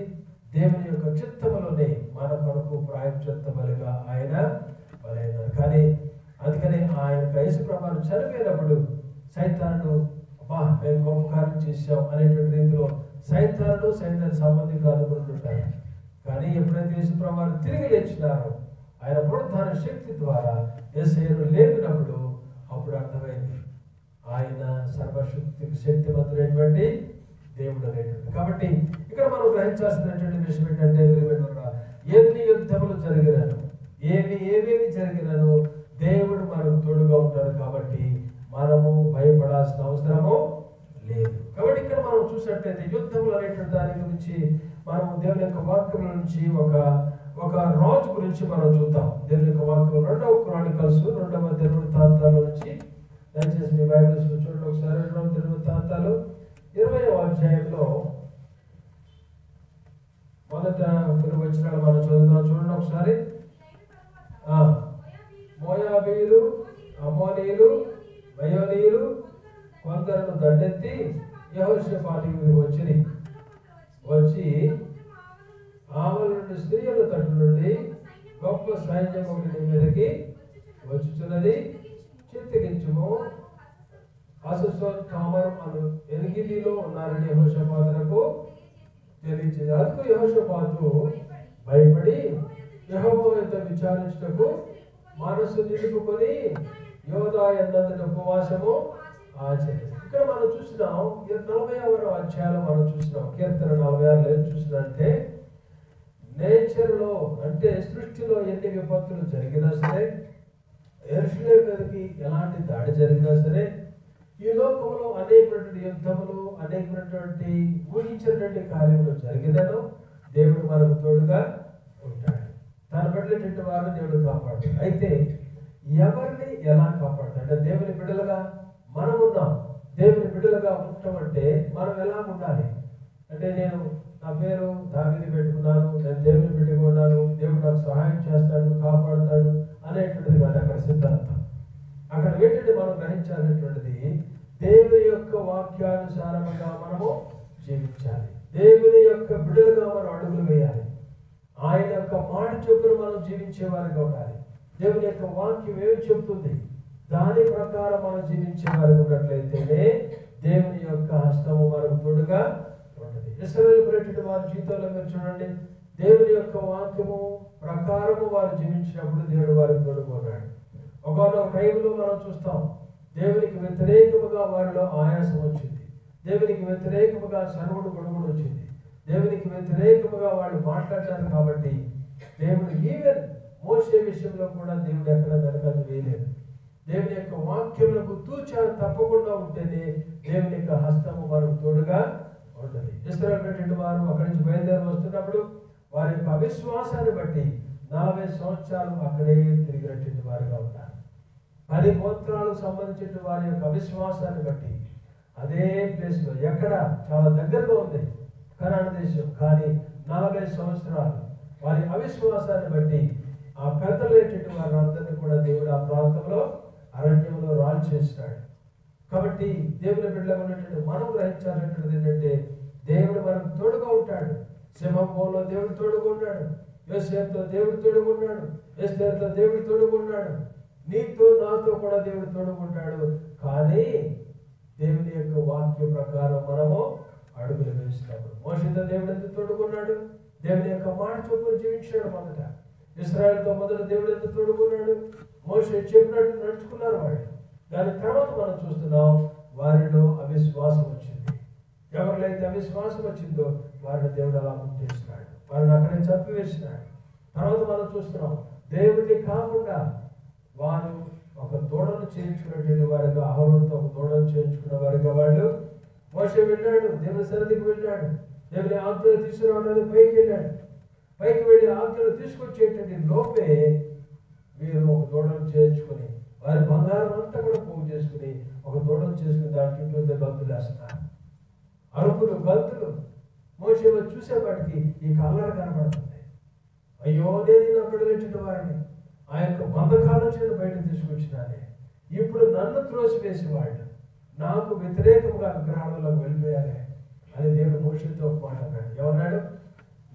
Speaker 1: దేవుని యొక్క చిత్తములోనే మన కొరకు ప్రాయశ్చిత్త బలిగా ఆయన బలైనారు. కానీ అందుకని ఆయన యేసు ప్రభువారు చనిపోయినప్పుడు సైతానుడు మేము గొప్ప కార్యం చేశాం అనేటువంటి రీతిలో సైతానుడు సంబంధికులు అనుకుంటుంటారు. కానీ ఎప్పుడైతే యేసు ప్రభువారు తిరిగి లేచినారో ఆయన పునరుద్ధాన శక్తి ద్వారా యేసయ్యను లేపినప్పుడు అప్పుడు అర్థమైంది ఆయన శక్తివంతుడైనటువంటి దేవుడు అనేటువంటి. కాబట్టి ఇక్కడ మనం గ్రహించాల్సినటువంటి విషయం ఏంటంటే ఎన్ని యుద్ధములు జరిగినాను, ఏమేమి జరిగినాను దేవుడు మనకు తోడుగా ఉంటాడు కాబట్టి మనము భయపడాల్సిన అవసరము లేదు. కాబట్టి ఇక్కడ మనం చూసినట్లయితే యుద్ధములు అనేటువంటి దాని గురించి మనము దేవుని యొక్క వాక్యముల నుంచి ఒక రాజు గురించి మనం చూద్దాం. దేవుని యొక్క వాక్యం 2వ క్రానికల్స్ 2వ దినవృత్తాంతాల నుంచి దయచేసి మీ బైబిల్స్ చూడండి ఒకసారి. 2వ దినవృత్తాంతాలు 20వ అధ్యాయంలో మొదట కొన్ని వచనాలు మనం చదువుదాం. చూడండి ఒకసారి. మోయాబీయులు, అమ్మోనీయులు, మయోనీయులు కొందరును దండెత్తి యెహోషాపాతుకు వచ్చి ఆవల నుండి స్త్రీల తట్టు నుండి గొప్ప సైన్యం ఒకటి మీదకి వచ్చుచున్నది, చింతగించుము, అససోత్తామరం అను ఎనిగిదిలో ఉన్నారని యెహోషాపాతుకు తెలియచేది. అందుకు యెహోషాపాతు భయపడి యెహోవా యొద్ద విచారించుటకు మనసు నిలుపుకొని యోధా ఎందంతటి ఉపవాసము ఆచరించారు. ఇక్కడ మనం చూసినాం 40వ అధ్యాయంలో మనం చూసినాం కీర్తన 46 చూసినంటే నేచర్ లో అంటే సృష్టిలో ఎన్ని విపత్తులు జరిగినా సరే, యెరూషలేము మీదకి ఎలాంటి దాడి జరిగినా సరే, ఈ లోకంలో అనేకటువంటి యుద్ధములు అనేకటువంటి ఊహించినటువంటి కార్యములు జరిగినను దేవుడు మనకు తోడుగా ఉంటాడు. తన బిడ్డలటువంటి వారిని దేవుడు కాపాడుతాడు. అయితే ఎవరిని ఎలా కాపాడుతాడు అంటే దేవుని బిడ్డలుగా మనం ఉన్నాం. దేవుని బిడ్డలుగా ఉండటం అంటే మనం ఎలా ఉండాలి అంటే నా పేరు దావీదు పెట్టుకున్నాను, నేను దేవుని బిడ్డగా ఉన్నాను, దేవుడు నాకు సహాయం చేస్తాడు, కాపాడుతాడు అనేటువంటిది కాదు అక్కడ సిద్ధాంతం. అక్కడ ఏంటంటే మనం గ్రహించాలనేటువంటిది దేవుని యొక్క వాక్యానుసారముగా మనము జీవించాలి. దేవుని యొక్క బిడ్డలుగా మనం అడుగులు వేయాలి. ఆయన యొక్క మాట చొప్పున మనం జీవించే వారిగా ఉండాలి. దేవుని యొక్క వాక్యం ఏమి చెప్తుంది దాని ప్రకారం మనం జీవించే వారికి ఉన్నట్లయితేనే దేవుని యొక్క హస్తము మనకు తోడుగా ఉన్నది. ఇశ్రాయేలు ప్రజల వారి జీవితంలో మీరు చూడండి, దేవుని యొక్క వాక్యము ప్రకారము వారు జీవించినప్పుడు దేవుడు వారికి తోడుకున్నాడు. ఒకనొక టైంలో మనం చూస్తాం దేవునికి వ్యతిరేకముగా వారిలో ఆయాసం వచ్చింది, దేవునికి వ్యతిరేకముగా సర్వుడు గొడుగుడు వచ్చింది, దేవునికి వ్యతిరేకముగా వాళ్ళు మాట్లాడారు. కాబట్టి దేవుడు ఈవెన్ మోసే విషయంలో కూడా దేవుడు ఎక్కడ వెనకాల వేయలేదు. దేవుని యొక్క వాక్యములకు తూచా తప్పకుండా ఉంటేనే దేవుని యొక్క హస్తము మనకు తోడుగా ఉంటుంది. ఇశ్రాయేలు వారు అక్కడి నుంచి బయలుదేరి వస్తున్నప్పుడు వారి యొక్క అవిశ్వాసాన్ని బట్టి 40 సంవత్సరాలు అక్కడే తిరిగినటువంటి వారిగా ఉన్నారు. 10 గోత్రాలకు సంబంధించిన వారి యొక్క అవిశ్వాసాన్ని బట్టి అదే ప్లేస్ లో ఎక్కడ చాలా దగ్గరగా ఉంది కనాను దేశం, కానీ 40 సంవత్సరాలు వారి అవిశ్వాసాన్ని బట్టి ఆ పెద్దలేటువంటి వారందరినీ కూడా దేవుడు ఆ ప్రాంతంలో అరణ్యంలో రాజు చేసినాడు. కాబట్టి దేవుని బిడ్డలో ఉన్నటువంటి మనం గ్రహించాలనేటువంటిది ఏంటంటే దేవుడు మనకు తోడుగా ఉంటాడు. సింహంలో దేవుడు తోడుగా ఉన్నాడు, యోసేపుతో దేవుడు తోడుగా ఉన్నాడు, ఎస్తేరుతో దేవుడు తోడుగా ఉన్నాడు, నీతో నాతో కూడా దేవుడు తోడుకుంటాడు. కానీ దేవుని యొక్క వాక్య ప్రకారం మనము అడుగులు వేసినప్పుడు మోషేతో దేవుడు ఎంత తోడుకున్నాడు, దేవుని యొక్క మాట చొప్పున జీవించాడు. మొదట ఇశ్రాయేలుతో మొదట దేవుడు ఎంత తోడుకున్నాడు, మోషే చెప్పినట్టు నడుచుకున్నారు వాళ్ళు. దాని తర్వాత మనం చూస్తున్నాం వారిలో అవిశ్వాసం వచ్చింది. ఎవరిలో అవిశ్వాసం వచ్చిందో వారిని దేవుడు అలా ముట్టేసినాడు, వారిని అక్కడే చంపివేసినాడు. తర్వాత మనం చూస్తున్నాం దేవుడిని కాకుండా వారు ఒక తోడను చేయించుకున్నటువంటి వారుగా, అహరోనుతో ఒక దూడను చేయించుకున్న వారుగా వాళ్ళు. మోషే వెళ్ళాడు, దేవుని సన్నిధికి వెళ్ళాడు, దేవుని ఆజ్ఞలు తీసుకురావడానికి పైకి వెళ్ళాడు. పైకి వెళ్ళి ఆజ్ఞలు తీసుకొచ్చేటువంటి లోపే వీరు ఒక దూడను చేయించుకుని వారి బంగారం అంతా కూడా పోగు చేసుకుని ఒక దూడను చేసుకుని దాని చుట్టూ గంతులు వేస్తున్నారు. అరుపులు, గంతులు. మోషే చూసేవాడికి ఈ కళ్ళ కనబడుతుంది. అయ్యో, నేను నా బిడ్డలు వారిని ఆ యొక్క బంధకాల నుంచి బయట తీసుకొచ్చినానే, ఇప్పుడు నన్ను త్రోసివేసేవాళ్ళు నాకు వ్యతిరేకంగా విగ్రహాలకు వెళ్ళిపోయారే అని దేవుడు మోషేతో ఒక మాట అన్నాడు. ఏమన్నాడు?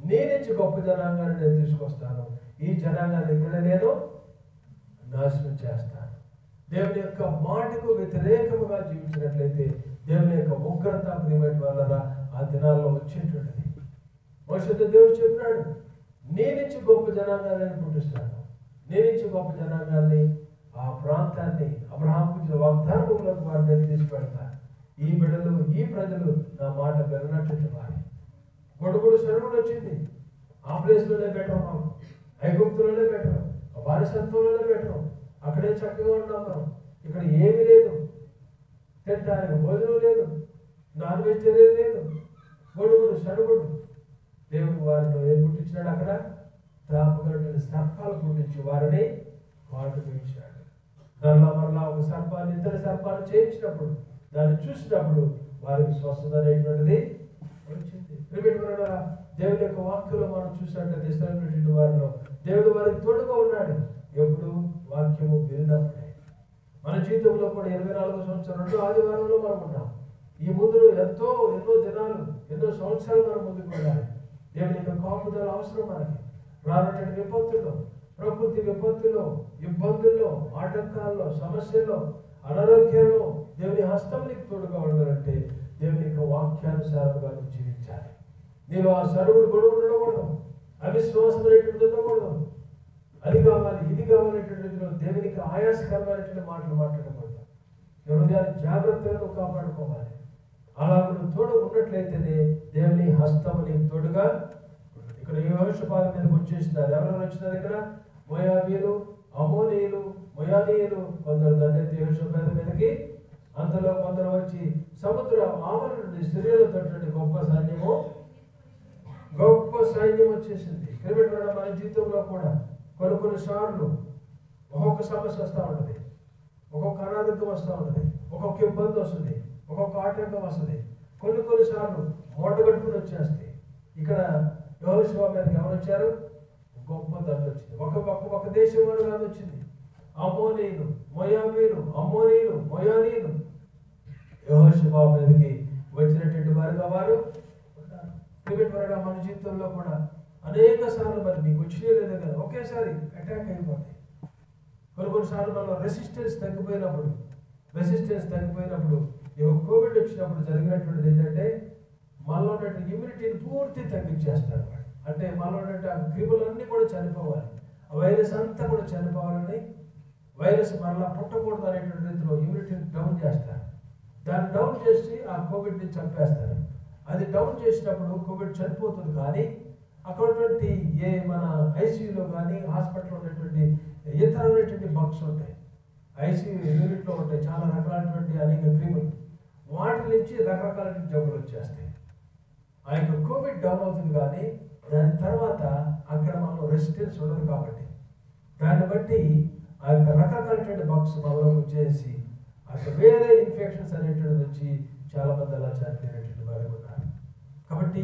Speaker 1: నీ నుంచి గొప్ప జనాంగాన్ని నేను తీసుకొస్తాను, ఈ జనాంగాన్ని ఇక్కడ నేను నాశనం చేస్తాను. దేవుని యొక్క మాటకు వ్యతిరేకముగా జీవించినట్లయితే దేవుని యొక్క ఉగ్రత ప్రియమైన వల్ల ఆ దినాల్లో వచ్చేటువంటిది. మోషేతో దేవుడు చెప్పినాడు, నీ నుంచి గొప్ప జనాంగాన్ని పుట్టిస్తాను, నీ నుంచి గొప్ప జనాంగాన్ని, ఆ ప్రాంతాన్ని అబ్రహాముకు ఇచ్చిన వాగ్దానములకు వారిని తీసుకెళ్తాను. ఈ బిడ్డలు, ఈ ప్రజలు నా మాట విననట్టు వారి గొడుగుడు సరుగుడు వచ్చింది. ఆ ప్లేస్లోనే పెట్టడం, మాకు ఐగుప్తులోనే పెట్టడం, బానిసత్వంలోనే పెట్టడం. అక్కడే చక్కగా ఉన్నాం మనం. ఇక్కడ ఏమీ లేదు, తింటానికి భోజనం లేదు, నాన్ వెజిటేరియన్ లేదు, గొడుగుడు సరుగుడు. దేవుడు వారిలో ఏం పుట్టించినాడు? అక్కడ తాపగల సర్పాలు పుట్టించి వారిని వాటి పెంచాడు. దానిలో మరలా ఒక సర్పాన్ని, ఇతర సర్పాలు చేయించినప్పుడు, దాన్ని చూసినప్పుడు వారికి స్వస్థత అనేటువంటిది వచ్చింది. దేవుని యొక్క వాక్యంలో మనం చూసినట్లయితే ఇష్టమైనటువంటి వారిలో దేవుడు వారికి తోడుగా ఉన్నాడు. ఎప్పుడు? వాక్యము విన్నప్పుడే. మన జీవితంలో కూడా 24 సంవత్సరాలు 2 ఆదివారంలో మనం ఉన్నాం. ఈ ముందు ఎన్నో దినాలు, ఎన్నో సంవత్సరాలు మనం ముందుకు వెళ్ళాలి. దేవుని యొక్క కాపుదల అవసరం మనకి. రానటువంటి విపత్తుల్లో, ప్రకృతి విపత్తుల్లో, ఇబ్బందుల్లో, ఆటంకాల్లో, సమస్యల్లో, అనారోగ్యంలో దేవుని హస్తం నీకు తోడుగా ఉండాలంటే దేవుని యొక్క వాక్యానుసారంగా నువ్వు జీవించాలి. నీవు ఆ సరుగుడు గొడవ ఉండకూడదు, అవిశ్వాసం అనేటువంటి ఉండకూడదు. అది కావాలి, ఇది కావాలనేటువంటిలో దేవునికి ఆయాసకరమైనటువంటి మాటలు మాట్లాడకూడదు. హృదయాన్ని జాగ్రత్తగా నువ్వు కాపాడుకోవాలి. అలా నువ్వు తోడు ఉన్నట్లయితేనే దేవుని హస్తము నీకు తోడుగా. ఇక్కడ యెహోషువ మీదకి వచ్చేసినారు. ఎవరెవరు వచ్చినారు? ఇక్కడ మోయాబీయులు, అమోనీయులు, మొయానీయులు కొందరు దండెత్తి యెహోషువ మీదకి. అంతలో కొందరు వచ్చి సముద్ర ఆవరణ నుండి స్త్రీలతో గొప్ప సైన్యం వచ్చేసింది. మన జీవితంలో కూడా కొన్ని సార్లు ఒక్కొక్క సమస్య వస్తూ ఉంటుంది, ఒక్కొక్క అనారోగ్యం వస్తూ ఉంటుంది, ఒక్కొక్క ఇబ్బంది వస్తుంది, ఒక్కొక్క ఆటంకం వస్తుంది. కొన్ని సార్లు మూటగట్టుకుని వచ్చేస్తాయి. ఇక్కడ యెహోషువ మీదకి ఎవరు వచ్చారు? గొప్ప దండ వచ్చింది. ఒక దేశం వారు కాదు వచ్చింది. అమోనీయులు, మొయాబీయులు, అమ్మోనీయులు, మొయానీయులు యెహోషువ మీదకి వచ్చినటువంటి వారుగా వారు ఉన్నారు. మన జీవితంలో కూడా అనేక సార్లు మరి మీకు వచ్చినే లేదు కదా, ఒకేసారి అటాక్ అయిపోతాయి. కొన్నిసార్లు మనం రెసిస్టెన్స్ తగ్గిపోయినప్పుడు కోవిడ్ వచ్చినప్పుడు జరిగినటువంటిది ఏంటంటే మనలో ఉన్నటువంటి ఇమ్యూనిటీని పూర్తి తగ్గించేస్తారు. అంటే మనలో ఉన్నటువంటి ఆ క్రిములన్నీ కూడా చనిపోవాలి, ఆ వైరస్ అంతా కూడా చనిపోవాలని, వైరస్ మరలా పుట్టకూడదు అనేటువంటి రీతిలో ఇమ్యూనిటీని డౌన్ చేస్తారు. దాన్ని డౌన్ చేసి ఆ కోవిడ్ని చంపేస్తారు. అది డౌన్ చేసినప్పుడు కోవిడ్ చనిపోతుంది. కానీ అక్కడ మన ఐసీయూలో కానీ హాస్పిటల్లో ఉన్నటువంటి ఇతరమైనటువంటి బగ్స్ ఉంటాయి, ఐసీయూ యూనిట్లో ఉంటాయి, చాలా రకాలైనటువంటి అనేక క్రిములు. వాటి నుంచి రకరకాల జబ్బులు వచ్చేస్తాయి. ఆ యొక్క కోవిడ్ డౌన్ అవుతుంది, కానీ దాని తర్వాత అక్కడ మనం రెసిస్టెన్స్ ఉండదు. కాబట్టి దాన్ని బట్టి ఆ యొక్క రకరకాలైనటువంటి బగ్స్ మనలో వచ్చేసి అక్కడ వేరే ఇన్ఫెక్షన్స్ అనేటువంటిది వచ్చి చాలా మంది అలా చనిపోయినటువంటి వారు ఉన్నారు. కాబట్టి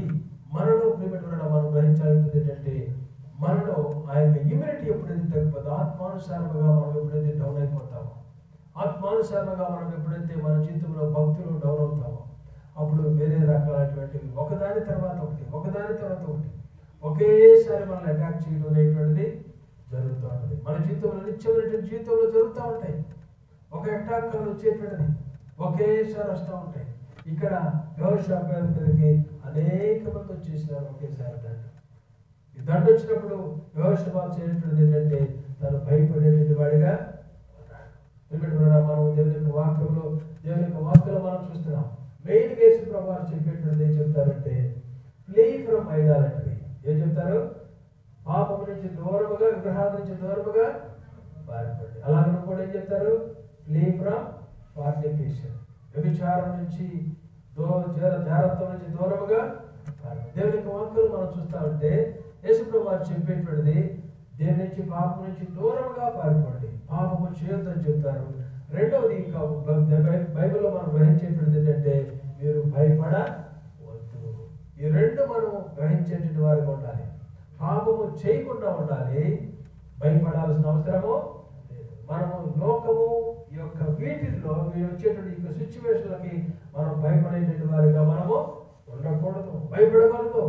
Speaker 1: మనలో మనం గ్రహించాల్సింది ఏంటంటే మనలో ఆ యొక్క ఇమ్యూనిటీ ఎప్పుడైతే తగ్గిపోతుందో, ఆత్మానుసారంగా మనం ఎప్పుడైతే డౌన్ అయిపోతామో, ఆత్మానుసారంగా మనం ఎప్పుడైతే మన జీవితంలో భక్తులు డౌన్ అవుతామో, అప్పుడు వేరే రకాలైనటువంటివి ఒకదాని తర్వాత ఒకటి ఒకేసారి మనల్ని అటాక్ చేయడం అనేటువంటిది జరుగుతూ ఉంటుంది. మన జీవితంలో నిత్యమైనటువంటి జీవితంలో జరుగుతూ ఉంటాయి. ఒక అటాక్ వచ్చేటువంటిది ఒకేసారి వస్తూ ఉంటాయి. ఇక్కడ యెహోషువ మీదకి అనేక మంది వచ్చేసినారు ఒకేసారి దండ. ఈ దండ వచ్చినప్పుడు యెహోషువ చేసేటువంటిది ఏంటంటే తను భయపడేటువంటి వాడిగా ఉన్నాడు. మనం దేవుని యొక్క వాక్యంలో మనం చూస్తున్నాం. మెయిన్ కేసు ప్రభావం చెప్పేటువంటిది ఏం చెప్తారంటే ఫ్లీ ఫ్రమ్ ఐడాలట్రీ. ఏం చెప్తారు? పాపం నుంచి దూరముగా, విగ్రహాల నుంచి దూరముగా పారిపోండి. అలాగే కూడా ఏం చెప్తారు? Flea from fornication. వ్యభిచారం నుంచి జాగ్రత్త నుంచి దూరముగా దేవుని యొక్క వాక్యం మనం చూస్తా ఉంటే యేసుప్రభువు వారు చెప్పేటువంటిది దేని నుంచి పాపం నుంచి దూరంగా పారిపోండి, పాపము చేయొద్దని చెప్తారు. రెండవది ఇంకా బైబిల్లో మనం గ్రహించేటువంటిది ఏంటంటే మీరు భయపడవద్దు. ఈ రెండు మనం గ్రహించేటువంటి వారికి ఉండాలి. పాపము చేయకుండా ఉండాలి, భయపడాల్సిన అవసరము లేదు. మనము లోకము ఈ యొక్క వీటిల్లో వచ్చేటువంటి సిచ్యువేషన్లకి మనం భయపడేటువంటి వారిగా మనము ఉండకూడదు, భయపడకూడదు.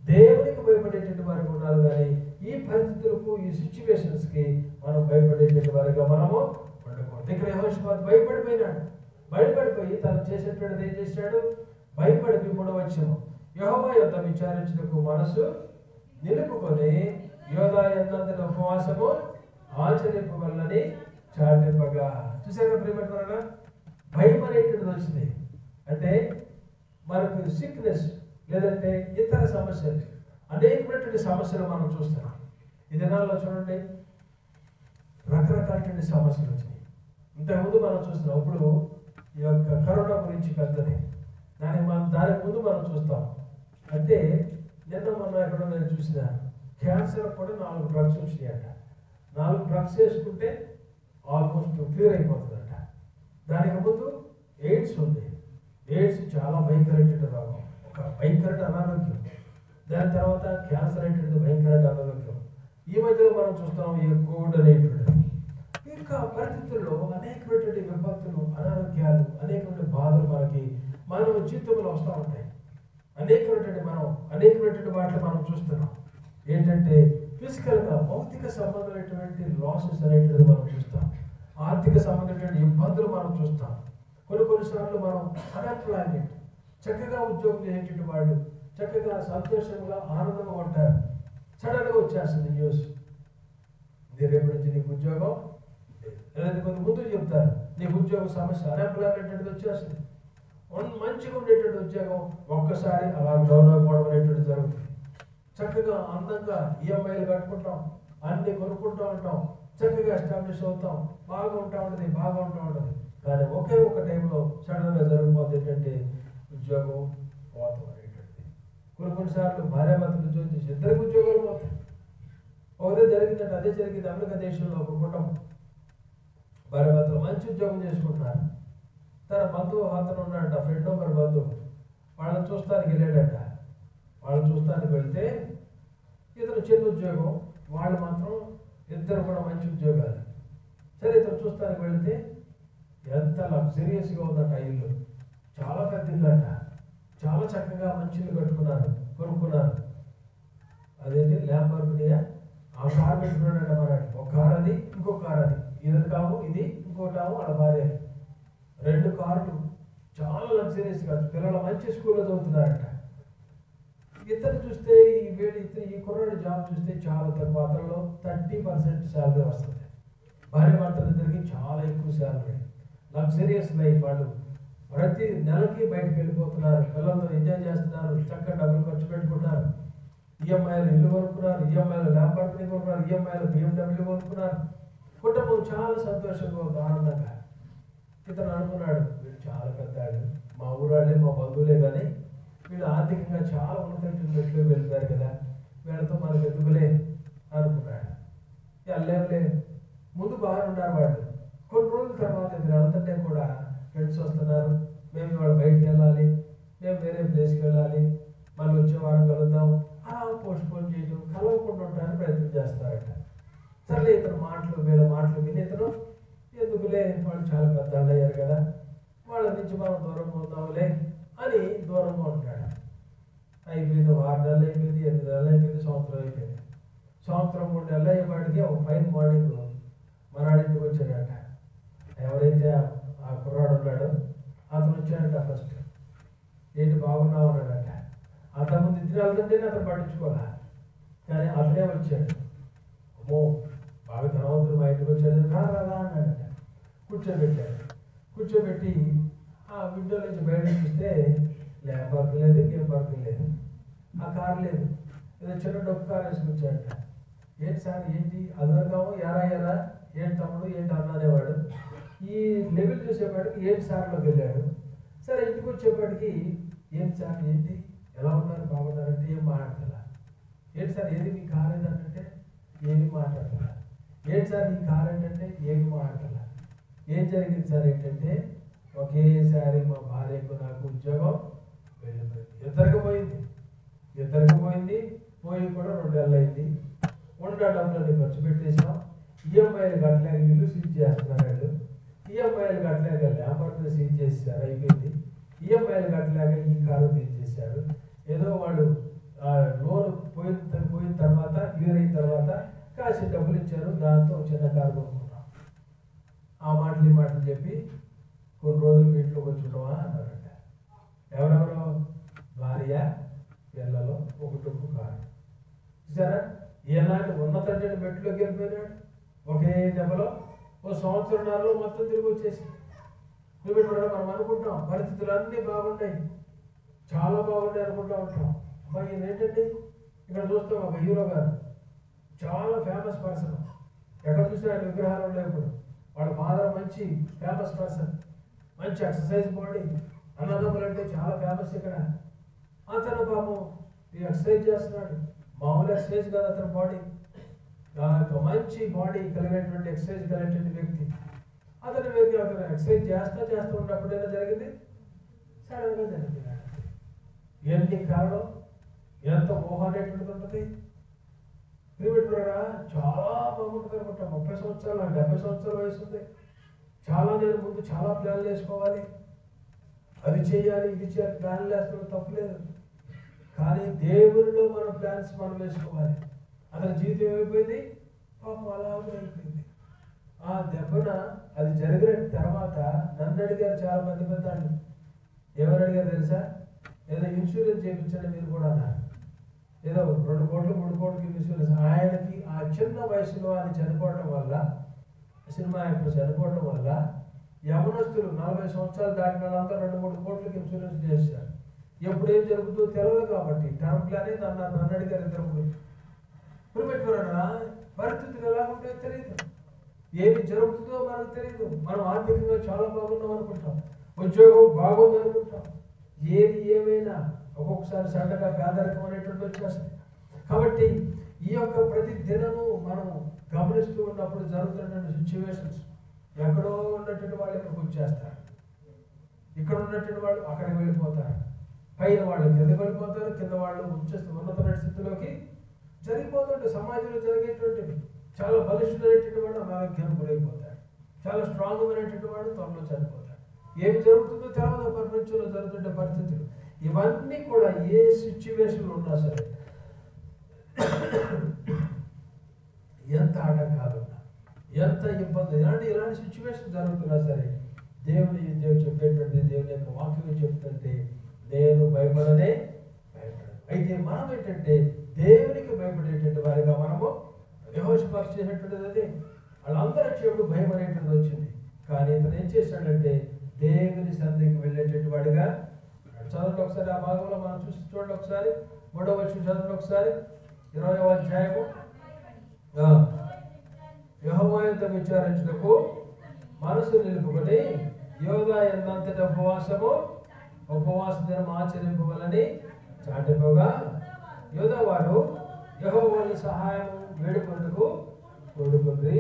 Speaker 1: దేవునికి భయపడేటువంటి వారికి ఉండాలి. కానీ ఈ పరిస్థితులకు ఈ సిచ్యువేషన్స్కి మనం భయపడేటువంటి వారిగా మనము ఉండకూడదు. ఇక్కడ యెహోషాపాతు భయపడిపోయినాడు. భయపడిపోయి తను చేసేటువంటిది ఏం చేశాడు? భయపడిపోయి 3వ వచనం, యెహోవా యొద్ద విచారించుటకు మనసు నిలుపుకొని యోధా యందంతటి ఉపవాసము ఆచరింపవల్లని చాటింపగా. చూసారా ప్రియమైనవారా, భయం అనేటువంటిది వచ్చింది అంటే మనకు సిక్నెస్ లేదంటే ఇతర సమస్యలు, అనేకమైనటువంటి సమస్యలు మనం చూస్తున్నాం. ఈ దినాల్లో చూడండి రకరకాలైన సమస్యలు వచ్చినాయి. ఇంతకుముందు మనం చూస్తున్నాం. ఇప్పుడు ఈ యొక్క కరోనా గురించి పెద్దది, దానికి ముందు మనం చూస్తాం. అంటే నిన్న మొన్న ఎక్కడో నేను చూసిన క్యాన్సర్ కూడా 4 డ్రగ్స్ వచ్చినాయట. 4 డ్రగ్స్ వేసుకుంటే ఆల్మోస్ట్ క్లియర్ అయిపోతుందట. దానికి ముందు ఎయిడ్స్ ఉంది. ఎయిడ్స్ చాలా భయంకరమైన రోగం, ఒక భయంకరమైన అనారోగ్యం. దాని తర్వాత క్యాన్సర్ అనేటువంటిది భయంకరమైన అనారోగ్యం. ఈ మధ్యలో మనం చూస్తాం ఈ కోవిడ్ అనేటువంటిది. ఇంకా పరిస్థితుల్లో అనేకమైనటువంటి విపత్తులు, అనారోగ్యాలు, అనేకమైన బాధలు మనకి మానవ జీవితంలో వస్తూ ఉంటాయి. అనేకమైనటువంటి వాటిని మనం చూస్తున్నాం. ఏంటంటే ఫిజికల్గా భౌతిక సంబంధమైనటువంటి లాసెస్ అనేటువంటిది మనం చూస్తాం. ఆర్థిక సంబంధమైనటువంటి ఇబ్బందులు మనం చూస్తాం. కొన్నిసార్లు మనం అన్ఎంప్లాయ్మెంట్, చక్కగా ఉద్యోగం చేసేటువంటి వాళ్ళు చక్కగా సంతోషంగా ఆనందంగా ఉంటారు. సడన్గా వచ్చేస్తుంది న్యూస్, రేపటి నుంచి నీకు ఉద్యోగం లేదా కొంత ముందు చెప్తారు నీకు ఉద్యోగ సమస్య, అన్ఎంప్లాయ్మెంట్ అనేది వచ్చేస్తుంది. మంచిగా ఉండేటువంటి ఉద్యోగం ఒక్కసారి అలా డౌన్ అయిపోవడం అనేటువంటి జరుగుతుంది. చక్కగా అందంగా ఈఎంఐలు కట్టుకుంటాం, అన్ని కొనుక్కుంటూ ఉంటాం, చక్కగా ఎస్టాబ్లిష్ అవుతాం, బాగా ఉంటా ఉంటుంది. కానీ ఒకే ఒక టైంలో సడన్గా జరిగిపోతే ఏంటంటే ఉద్యోగం పోతాం అనేటువంటిది. కొన్నిసార్లు భార్యాభర్తలు ఉద్యోగం చేసి ఇద్దరికి ఉద్యోగాలు పోతాయి. ఒకదే జరిగిందంటే అదే జరిగింది. అమెరికా దేశంలో ఒక కుటుంబం భార్యాభర్తలు మంచి ఉద్యోగం చేసుకుంటున్నారు. తన బంధువు అతను ఉన్నాడంట, ఫ్రెండ్ మరి బంధువు, వాళ్ళని చూస్తానికి వెళ్ళాడంట. వాళ్ళని చూస్తానికి వెళ్తే ఇతను చిన్న ఉద్యోగం, వాళ్ళు మాత్రం ఇద్దరు కూడా మంచి ఉద్యోగాలు. సరే ఇతను చూస్తానికి వెళితే ఎంత లగ్జరియస్గా ఉందంట ఇల్లు, చాలా పెద్ద ఇల్లు అంట, చాలా చక్కగా మంచి ఇల్లు కొనుక్కున్నారు. అదేంటి ల్యాంబోర్గినియా, ఆ కారు పెట్టుకున్నాడంట మరి. ఒక కారు అది, ఇంకో కారు అది, ఇది కావు ఇది, ఇంకోటాము వాళ్ళ భార్య. 2 కార్లు చాలా లగ్జరీస్గా, పిల్లలు మంచి స్కూల్లో చదువుతున్నారట. ఇతను చూస్తే ఈ కుర్రాడి జాబ్ చూస్తే చాలా తక్కువ, అతనిలో 30% శాలరీ వస్తుంది. భార్య భర్తలు ఇద్దరికి చాలా ఎక్కువ శాలరీ, లగ్జరియస్ లైఫ్. వాళ్ళు ప్రతి నెలకి బయటకు వెళ్ళిపోతున్నారు, పిల్లలతో ఎంజాయ్ చేస్తున్నారు, చక్కగా డబ్బులు ఖర్చు పెట్టుకుంటున్నారు. ఈఎంఐలు ఇల్లు కొనుక్కున్నారు, ఈఎంఐలు ల్యాంబోర్గిని కొనుక్కున్నారు, ఈఎంఐలు BMW కొనుక్కున్నారు. కుటుంబం చాలా సంతోషంగా ఉంది, ఆనందంగా. ఇతను అనుకున్నాడు వీళ్ళు చాలా పెద్దాడు, మా ఊరాళ్ళే మా బంధువులే, కానీ వీళ్ళు ఆర్థికంగా చాలా ఉన్నతమైన మెట్లు వెళ్ళిపోయారు కదా, వీళ్ళతో మనకు ఎందుకులే అనుకున్నాడు. వెళ్ళేవులే, ముందు బాగా ఉన్నారు వాళ్ళు. కొన్ని రోజుల తర్వాత ఇది వెళ్తుంటే కూడా ఫ్రెండ్స్ వస్తున్నారు, మేము ఇవాళ బయటకు వెళ్ళాలి, మేము వేరే ప్లేస్కి వెళ్ళాలి, మళ్ళీ వచ్చే వారం కలుద్దాం, అలా పోస్ట్పోన్ చేయడం, కలవకుండా ఉండడానికి ప్రయత్నం చేస్తారట. సర్లే వీళ్ళ మాటలు విని ఇతను ఎందుకులే, వాళ్ళు చాలా పెద్ద అయ్యారు కదా, వాళ్ళ నుంచి మనం దూరంగా ఉందాంలే అని దూరంగా ఉంటాడు. అయిపోయింది 6 నెలలు అయిపోయింది, 8 నెలలు అయిపోయింది, సంవత్సరం అయిపోయింది. సంవత్సరం 3 నెలలు అయ్యేవాడికి ఒక ఫైన్ మార్నింగ్ మనాడింటికి వచ్చాడట. ఎవరైతే ఆ కుర్రాడు ఉన్నాడో అతను వచ్చాడట. ఫస్ట్ ఏంటి బాగున్నావు అన్నాడట. అంతకుముందు ఇద్దరు వెళ్తుంటేనే అతను పట్టించుకోలే, కానీ అతనే వచ్చాడు. అమ్మో బాగా ధనవంతుడు మా ఇంటికి వచ్చాడు, రాదా అన్నాడట. కూర్చోబెట్టి ఆ విండో నుంచి బయట చూస్తే ల్యాంబోర్గిని లేదు, గేమ్బోర్గిని లేదు, ఆ కారు లేదు, ఏదో చిన్న డొక్కు కారు వేసుకొచ్చాడట. ఏంటి సార్ ఏంటి అదొరకాము, ఎరా ఏంటి తమ్ముడు ఏంటి అన్నదేవాడు. ఈ చూసేపాటికి ఏం సార్లోకి వెళ్ళాడు. సరే ఇంటికి వచ్చేపాటికి ఏం సార్ ఏంటి ఎలా ఉన్నారు బాగున్నారంటే ఏం మాట్లాడాల. ఏంటి సార్ ఏది మీ కార్ ఏదంటే ఏమి మాట్లాడాల. ఏంటి సార్ ఈ కార్ ఏంటంటే ఏమి మాట్లాడాల. ఏం జరిగింది సార్ ఏంటంటే ఒకేసారి మా భార్యకు నాకు ఉద్యోగం వెళ్ళిపోయింది. ఇద్దరికి పోయింది. పోయి కూడా 2 నెలలు అయింది. ఉన్న డబ్బులన్నీ ఖర్చు పెట్టేసాం. ఈఎంఐలు కట్టలేక ఇల్లు సీజ్ చేస్తున్నాడు. ఈఎంఐలు కట్టలేక ల్యాంబర్ని సీజ్ చేశారు, అయిపోయింది. ఈఎంఐలు కట్టలేక ఈ కారు తీసేశాడు. ఏదో వాళ్ళు లోన్ పోయిన తర్వాత క్లియర్ అయిన తర్వాత కాసి డబ్బులు ఇచ్చారు. దాంతో చిన్న కారు కొనుక్కున్నాం. ఆ మాటలు చెప్పి కొన్ని రోజులు మీ ఇంట్లోకి వచ్చున్నావా అన్నారంట. ఎవరెవరో భార్య పిల్లలు ఒకటొక్క కారు. చూసారా ఎలాంటి ఉన్నతంటే మెట్లోకి వెళ్ళిపోయినాడు. ఒకే దెబ్బలో 1 సంవత్సరాలు మొత్తం తిరిగి వచ్చేసి మనం అనుకుంటాం పరిస్థితులు అన్నీ బాగుంటాయి, చాలా బాగుంటాయి అనుకుంటా ఉంటాం. అమ్మాయి ఏంటంటే ఇక్కడ చూస్తాం ఒక హీరో గారు, చాలా ఫేమస్ పర్సన్. ఎక్కడ చూసినా ఆయన విగ్రహాలు ఉన్నాయి. ఇప్పుడు వాళ్ళ ఫాదర్ మంచి ఫేమస్ పర్సన్, మంచి ఎక్సర్సైజ్ బాడీ. అన్నదమ్ములు అంటే చాలా ఫేమస్ ఇక్కడ. అతను పాపం ఈ ఎక్సర్సైజ్ చేస్తున్నాడు. మామూలు ఎక్సర్సైజ్ కాదు అతని బాడీ. మంచి బాడీ కలిగినటువంటి ఎక్సర్సైజ్ కలిగినటువంటి వ్యక్తి. అతను ఎక్సర్సైజ్ చేస్తూ ఉన్నప్పుడు ఏదో జరిగింది, సడన్గా జరిగింది. ఎన్ని కారణం, ఎంత ఊహ అనేటువంటిది ఉంటుంది. ప్రిమిటరా చాలా బాగుంటుంది అనుకుంటా. 30 సంవత్సరాలు 70 సంవత్సరాల వయసు ఉంది. చాలా నేను ముందు చాలా ప్లాన్లు వేసుకోవాలి, అది చేయాలి ఇది చేయాలి, ప్లాన్లు వేసుకోవడం తప్పులేదు. కానీ దేవుడిలో మన ప్లాన్స్ మనం వేసుకోవాలి. అతని జీవితం ఏమైపోయింది, పాపం అలాగే అయిపోయింది. ఆ దెబ్బన అది జరిగిన తర్వాత నన్ను అడిగారు చాలా మంది పెద్దవాళ్ళు. ఎవరు అడిగారు తెలుసా? ఏదో ఇన్సూరెన్స్ చేయించండి మీరు కూడా అన్నారు. ఏదో 2 కోట్లు 3 కోట్లకి ఇన్సూరెన్స్. ఆయనకి ఆ చిన్న వయసులో ఆయన చనిపోవడం వల్ల, సినిమా యాక్టర్ చనిపోవడం వల్ల యవనస్తులు 40 సంవత్సరాలు దాటిన వాళ్ళంతా 2-3 కోట్లకి ఇన్సూరెన్స్ చేశారు. ఎప్పుడు ఏం జరుగుతుందో తెలియదు కాబట్టి టర్మ్ ప్లాన్ అనేది నన్ను అడిగారు. ఇద్దరు ఇప్పుడు పెట్టుకున్నారా పరిస్థితులు ఎలా ఉంటాయో తెలియదు, ఏమి జరుగుతుందో మనకు తెలియదు. మనం ఆర్థికంగా చాలా బాగున్నాం అనుకుంటాం, ఉద్యోగం బాగుంది అనుకుంటాం. ఏది ఏమైనా ఒక్కొక్కసారి సడన్గా పేదరికం అనేటువంటి వచ్చేస్తుంది. కాబట్టి ఈ యొక్క ప్రతి దినము మనం గమనిస్తూ ఉన్నప్పుడు జరుగుతున్నటువంటి సిచ్యువేషన్స్, ఎక్కడో ఉన్నటువంటి వాళ్ళు ఇక్కడికి వచ్చేస్తారు, ఇక్కడ ఉన్నటువంటి వాళ్ళు అక్కడికి వెళ్ళిపోతారు, పైన వాళ్ళు కిందకి వెళ్ళిపోతారు, కింద వాళ్ళు ఉన్నతమైన స్థితిలోకి జరిగిపోతుంటే సమాజంలో జరిగేటువంటివి. చాలా బలిష్ఠులైనటువంటి వాడు అనారోగ్యానికి గురైపోతాడు, చాలా స్ట్రాంగ్ అయినటువంటి వాడు త్వరలో చనిపోతాడు. ఏమి జరుగుతుందో తెలవదు ప్రపంచంలో జరుగుతుంటే పరిస్థితులు. ఇవన్నీ కూడా ఏ సిచ్యువేషన్లో ఉన్నా సరే, ఎంత ఆటంకాలున్నా, ఎంత ఇబ్బంది, ఇలాంటి సిచ్యువేషన్ జరుగుతున్నా సరే దేవుడు చెప్పేటువంటి దేవుని యొక్క వాక్యం చెప్తుంటే నేను భయపడను. అయితే మనం ఏంటంటే దేవునికి భయపడేటువంటి వారిగా మనము యెహోషాపాతు చేసినటువంటిది అదే. వాళ్ళందరూ చెవుడు భయం అనేటువంటిది వచ్చింది. కానీ ఇతను ఏం చేశాడంటే దేవుని సన్నిధికి వెళ్ళేటువంటి వాడిగా చదవండి ఒకసారి. ఆ భాగంలో మనం చూడండి ఒకసారి. 3వ వచనం చదవండి ఒకసారి. 20వ అధ్యాయము. యెహోవా యొద్ద విచారించుటకు మనసు నిలుపుకొని యోధా ఎందంతటి ఉపవాస దినం ఆచరింపవలని చాటిపోగా యోధా వారు యెహోవాని సహాయం వేడుకొనుటకు కూడుకుంది.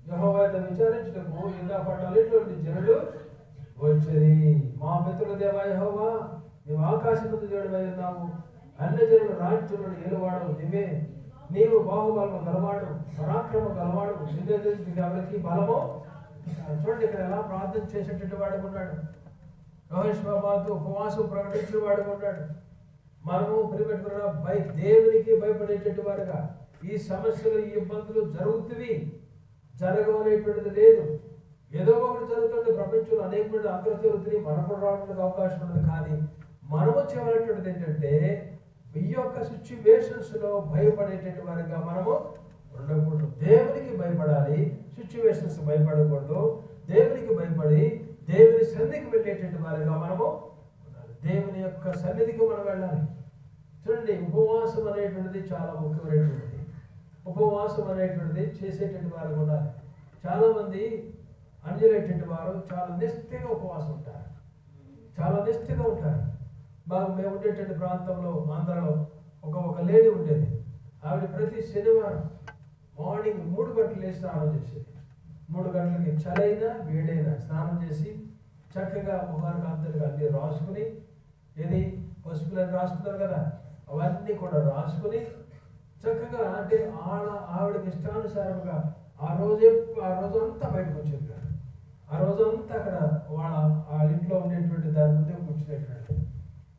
Speaker 1: యెహోవా యొద్ద విచారించుటకు యూదా పట్టణాలలోని జనులు వచ్చేది. మా మిత్రుల దేవా యెహోవా, నీవు ఆకాశమందు దేవుడవై ఉన్నావు, అన్ని జనుల రాజ్యములను ఏలువాడు నీవే. నీవు బాహుబలము గలవాడు, పరాక్రమ గలవాడు, నీకు ఎవరికి బలము. చూడండి ఇక్కడ ఎలా ప్రార్థన చేసేటట్టు వాడు ఉన్నాడు. యెహోషాపాతు ఉపవాసం ప్రకటించిన వాడు ఉన్నాడు. మనము ప్రియపెట్టుకున్న దేవునికి భయపడేటట్టు వాడుగా ఈ సమస్యలు ఈ ఇబ్బందులు జరుగుతుంది, జరగవనేటువంటిది లేదు. ఏదో ఒకటి జరుగుతుంది ప్రపంచంలో, అనేకమంది అందరూ జరుగుతుంది, మనకు కూడా రావడానికి అవకాశం ఉన్నది. కానీ మనము చేయవలసినటువంటిది ఏంటంటే ఈ యొక్క సిచ్యువేషన్స్ లో భయపడేటటువంటి వారిగా మనము ఉండకూడదు. దేవునికి భయపడాలి, సిచ్యువేషన్స్ భయపడకూడదు. దేవునికి భయపడి దేవుని సన్నిధికి వెళ్ళేటటువంటి వారిగా మనము ఉండాలి. దేవుని యొక్క సన్నిధికి మనం వెళ్ళాలి. చూడండి, ఉపవాసం అనేటువంటిది చాలా ముఖ్యమైనటువంటిది. ఉపవాసం అనేటువంటిది చేసేటువంటి వారు ఉండాలి. చాలా మంది అన్యులైనటువంటి వారు చాలా నిష్ఠగా ఉపవాసం ఉంటారు, చాలా నిష్ఠగా ఉంటారు. మేము ఉండేటువంటి ప్రాంతంలో ఆంధ్రలో ఒక లేడీ ఉండేది. ఆవిడ ప్రతి శనివారం మార్నింగ్ 3 గంటలు లేచి స్నానం చేసేది. 3 గంటలకి చలైనా వేడైనా స్నానం చేసి చక్కగా ముఖానికి అందరికి అన్ని రాసుకుని, ఏది పసుపులని రాసుకున్నారు కదా, అవన్నీ కూడా రాసుకుని చక్కగా అంటే ఆవిడకి ఇష్టానుసారంగా ఆ రోజంతా బయటకు వచ్చేది కాదు. ఆ రోజంతా అక్కడ వాళ్ళ ఇంట్లో ఉండేటువంటి దాని ముందే కూర్చునేటువంటి,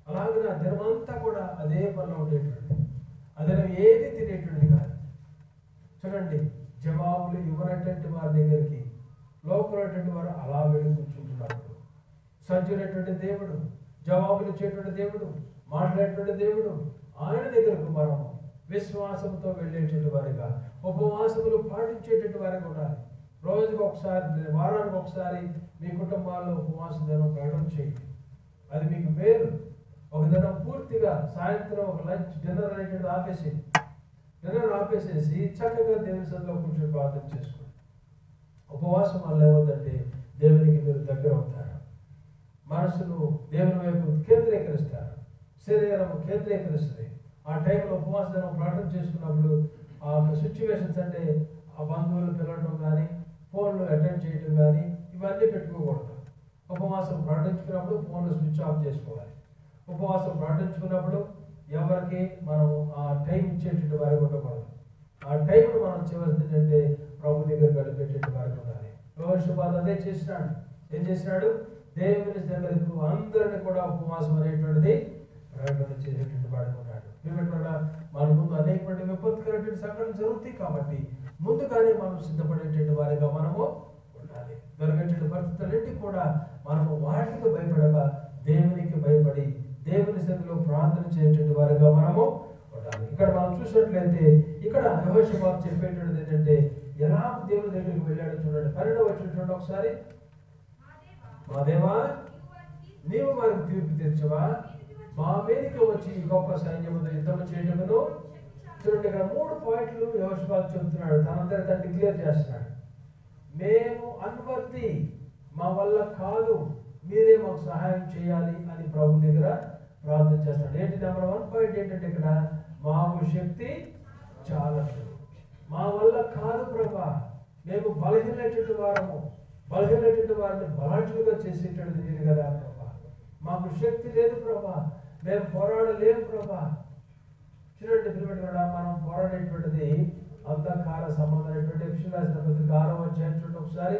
Speaker 1: అలాగే ఆ దినమంతా కూడా అదే పనిలో ఉండేటువంటి, అదే ఏది తినేటువంటి కాదు. చూడండి, జవాబులు ఇవ్వనటువంటి వారి దగ్గరికి లోపలటువంటి వారు అలా వెళ్ళి కూర్చుంటున్నారు. సజ్జునటువంటి దేవుడు, జవాబులు ఇచ్చేటువంటి దేవుడు, మాట్లాడేటువంటి దేవుడు, ఆయన దగ్గరకు మనము విశ్వాసంతో వెళ్ళేటువంటి వారిగా, ఉపవాసములు పాటించేటువంటి వారిగా ఉండాలి. రోజుకు ఒకసారి, వారానికి ఒకసారి మీ కుటుంబాల్లో ఉపవాస దినం ప్రకటన చేయండి. అది మీకు మేలు. ఒక దినం పూర్తిగా సాయంత్రం ఒక లంచ్ డిన్నర్ అనేటువంటి డిన్నర్ ఆపేసేసి చక్కగా దేవుని సన్నిధిలో కూర్చొని ప్రార్థన చేసుకోండి. ఉపవాసం వల్ల ఏమవుతుందంటే దేవునికి మీరు దగ్గర అవుతారు. మనసును దేవుని వైపు కేంద్రీకరిస్తారు, శరీరం కేంద్రీకరిస్తుంది. ఆ టైంలో ఉపవాస దినం ప్రార్థన చేసుకున్నప్పుడు ఆ సిచ్యువేషన్స్ అంటే ఆ బంధువులు పిలవడం కానీ, ఫోన్లు అటెండ్ చేయడం కానీ ఇవన్నీ పెట్టుకోకూడదు. ఉపవాసం ప్రార్థించుకున్నప్పుడు ఫోన్లు స్విచ్ ఆఫ్ చేసుకోవాలి. ఉపవాసం ప్రార్థించుకున్నప్పుడు ఎవరికి మనం ఆ టైం ఇచ్చేటువంటి వారికి ఉండకూడదు. ఆ టైంను మనం చేయవలసింది అంటే ప్రభు దగ్గర గడిపేటువంటి వారికి ఉండాలి. యెహోషువ అదే చేసినాడు. ఏం చేసినాడు? దేవుని దగ్గరకు అందరినీ కూడా ఉపవాసం అనేటువంటిది ప్రకటన చేసేటువంటి వాడికి ఉన్నాడు. ఏమిటంటే మన ముందు అనేకటువంటి విపత్కరమైన సంఘటనలు జరుగుతాయి కాబట్టి ముందుగానే మనం సిద్ధపడేటువంటి వారిగా మనము ఉండాలి. దొరికేటువంటి పరిస్థితులన్నింటినీ కూడా మనము వాటికి భయపడక దేవునికి భయపడి దేవుని సన్నిధిలో ప్రార్థన చేసేటువంటి వారిగా మనము ఉండాలి. ఇక్కడ మనం చూసినట్లయితే ఇక్కడ యెహోషువ చెప్పేటువంటిది ఏంటంటే ఎలా దేవుని దగ్గరికి వెళ్ళాడు చూడండి. 12వ వచనం చూడండి ఒకసారి. మా దేవా, నీవు వారికి తీర్పు తీర్చవా, మా మీదకి వచ్చి గొప్ప సైన్యముతో యుద్ధం చేయటమును. చూడండి, ఇక్కడ 3 పాయింట్లు యెహోషువ చెబుతున్నాడు. తనందరూ తను డిక్లేర్ చేస్తున్నాడు. మేము అన్వర్తి, మా వల్ల కాదు, మీరే మాకు సహాయం చేయాలి అని ప్రభు దగ్గర ప్రార్థన చేస్తున్నాడు. ఏంటి నెంబర్ 1 పాయింట్ ఏంటంటే ఇక్కడ మాకు శక్తి చాలదు, మా వల్ల కాదు ప్రభా, మేము బలహీనటువంటి వారము, బలహీనటువంటి వారిని బలాఢ్యులుగా చేసేటువంటిది మీరు కదా ప్రభా, మాకు శక్తి లేదు ప్రభా, మేము పోరాడలేము ప్రభా. చూడండి పిల్లలు కూడా మనం పోరాడేటువంటిది అంధకార సంబంధమైనటువంటి ఎఫెసీయులకు రాసిన పత్రిక 6వ అధ్యాయం చూడండి ఒకసారి.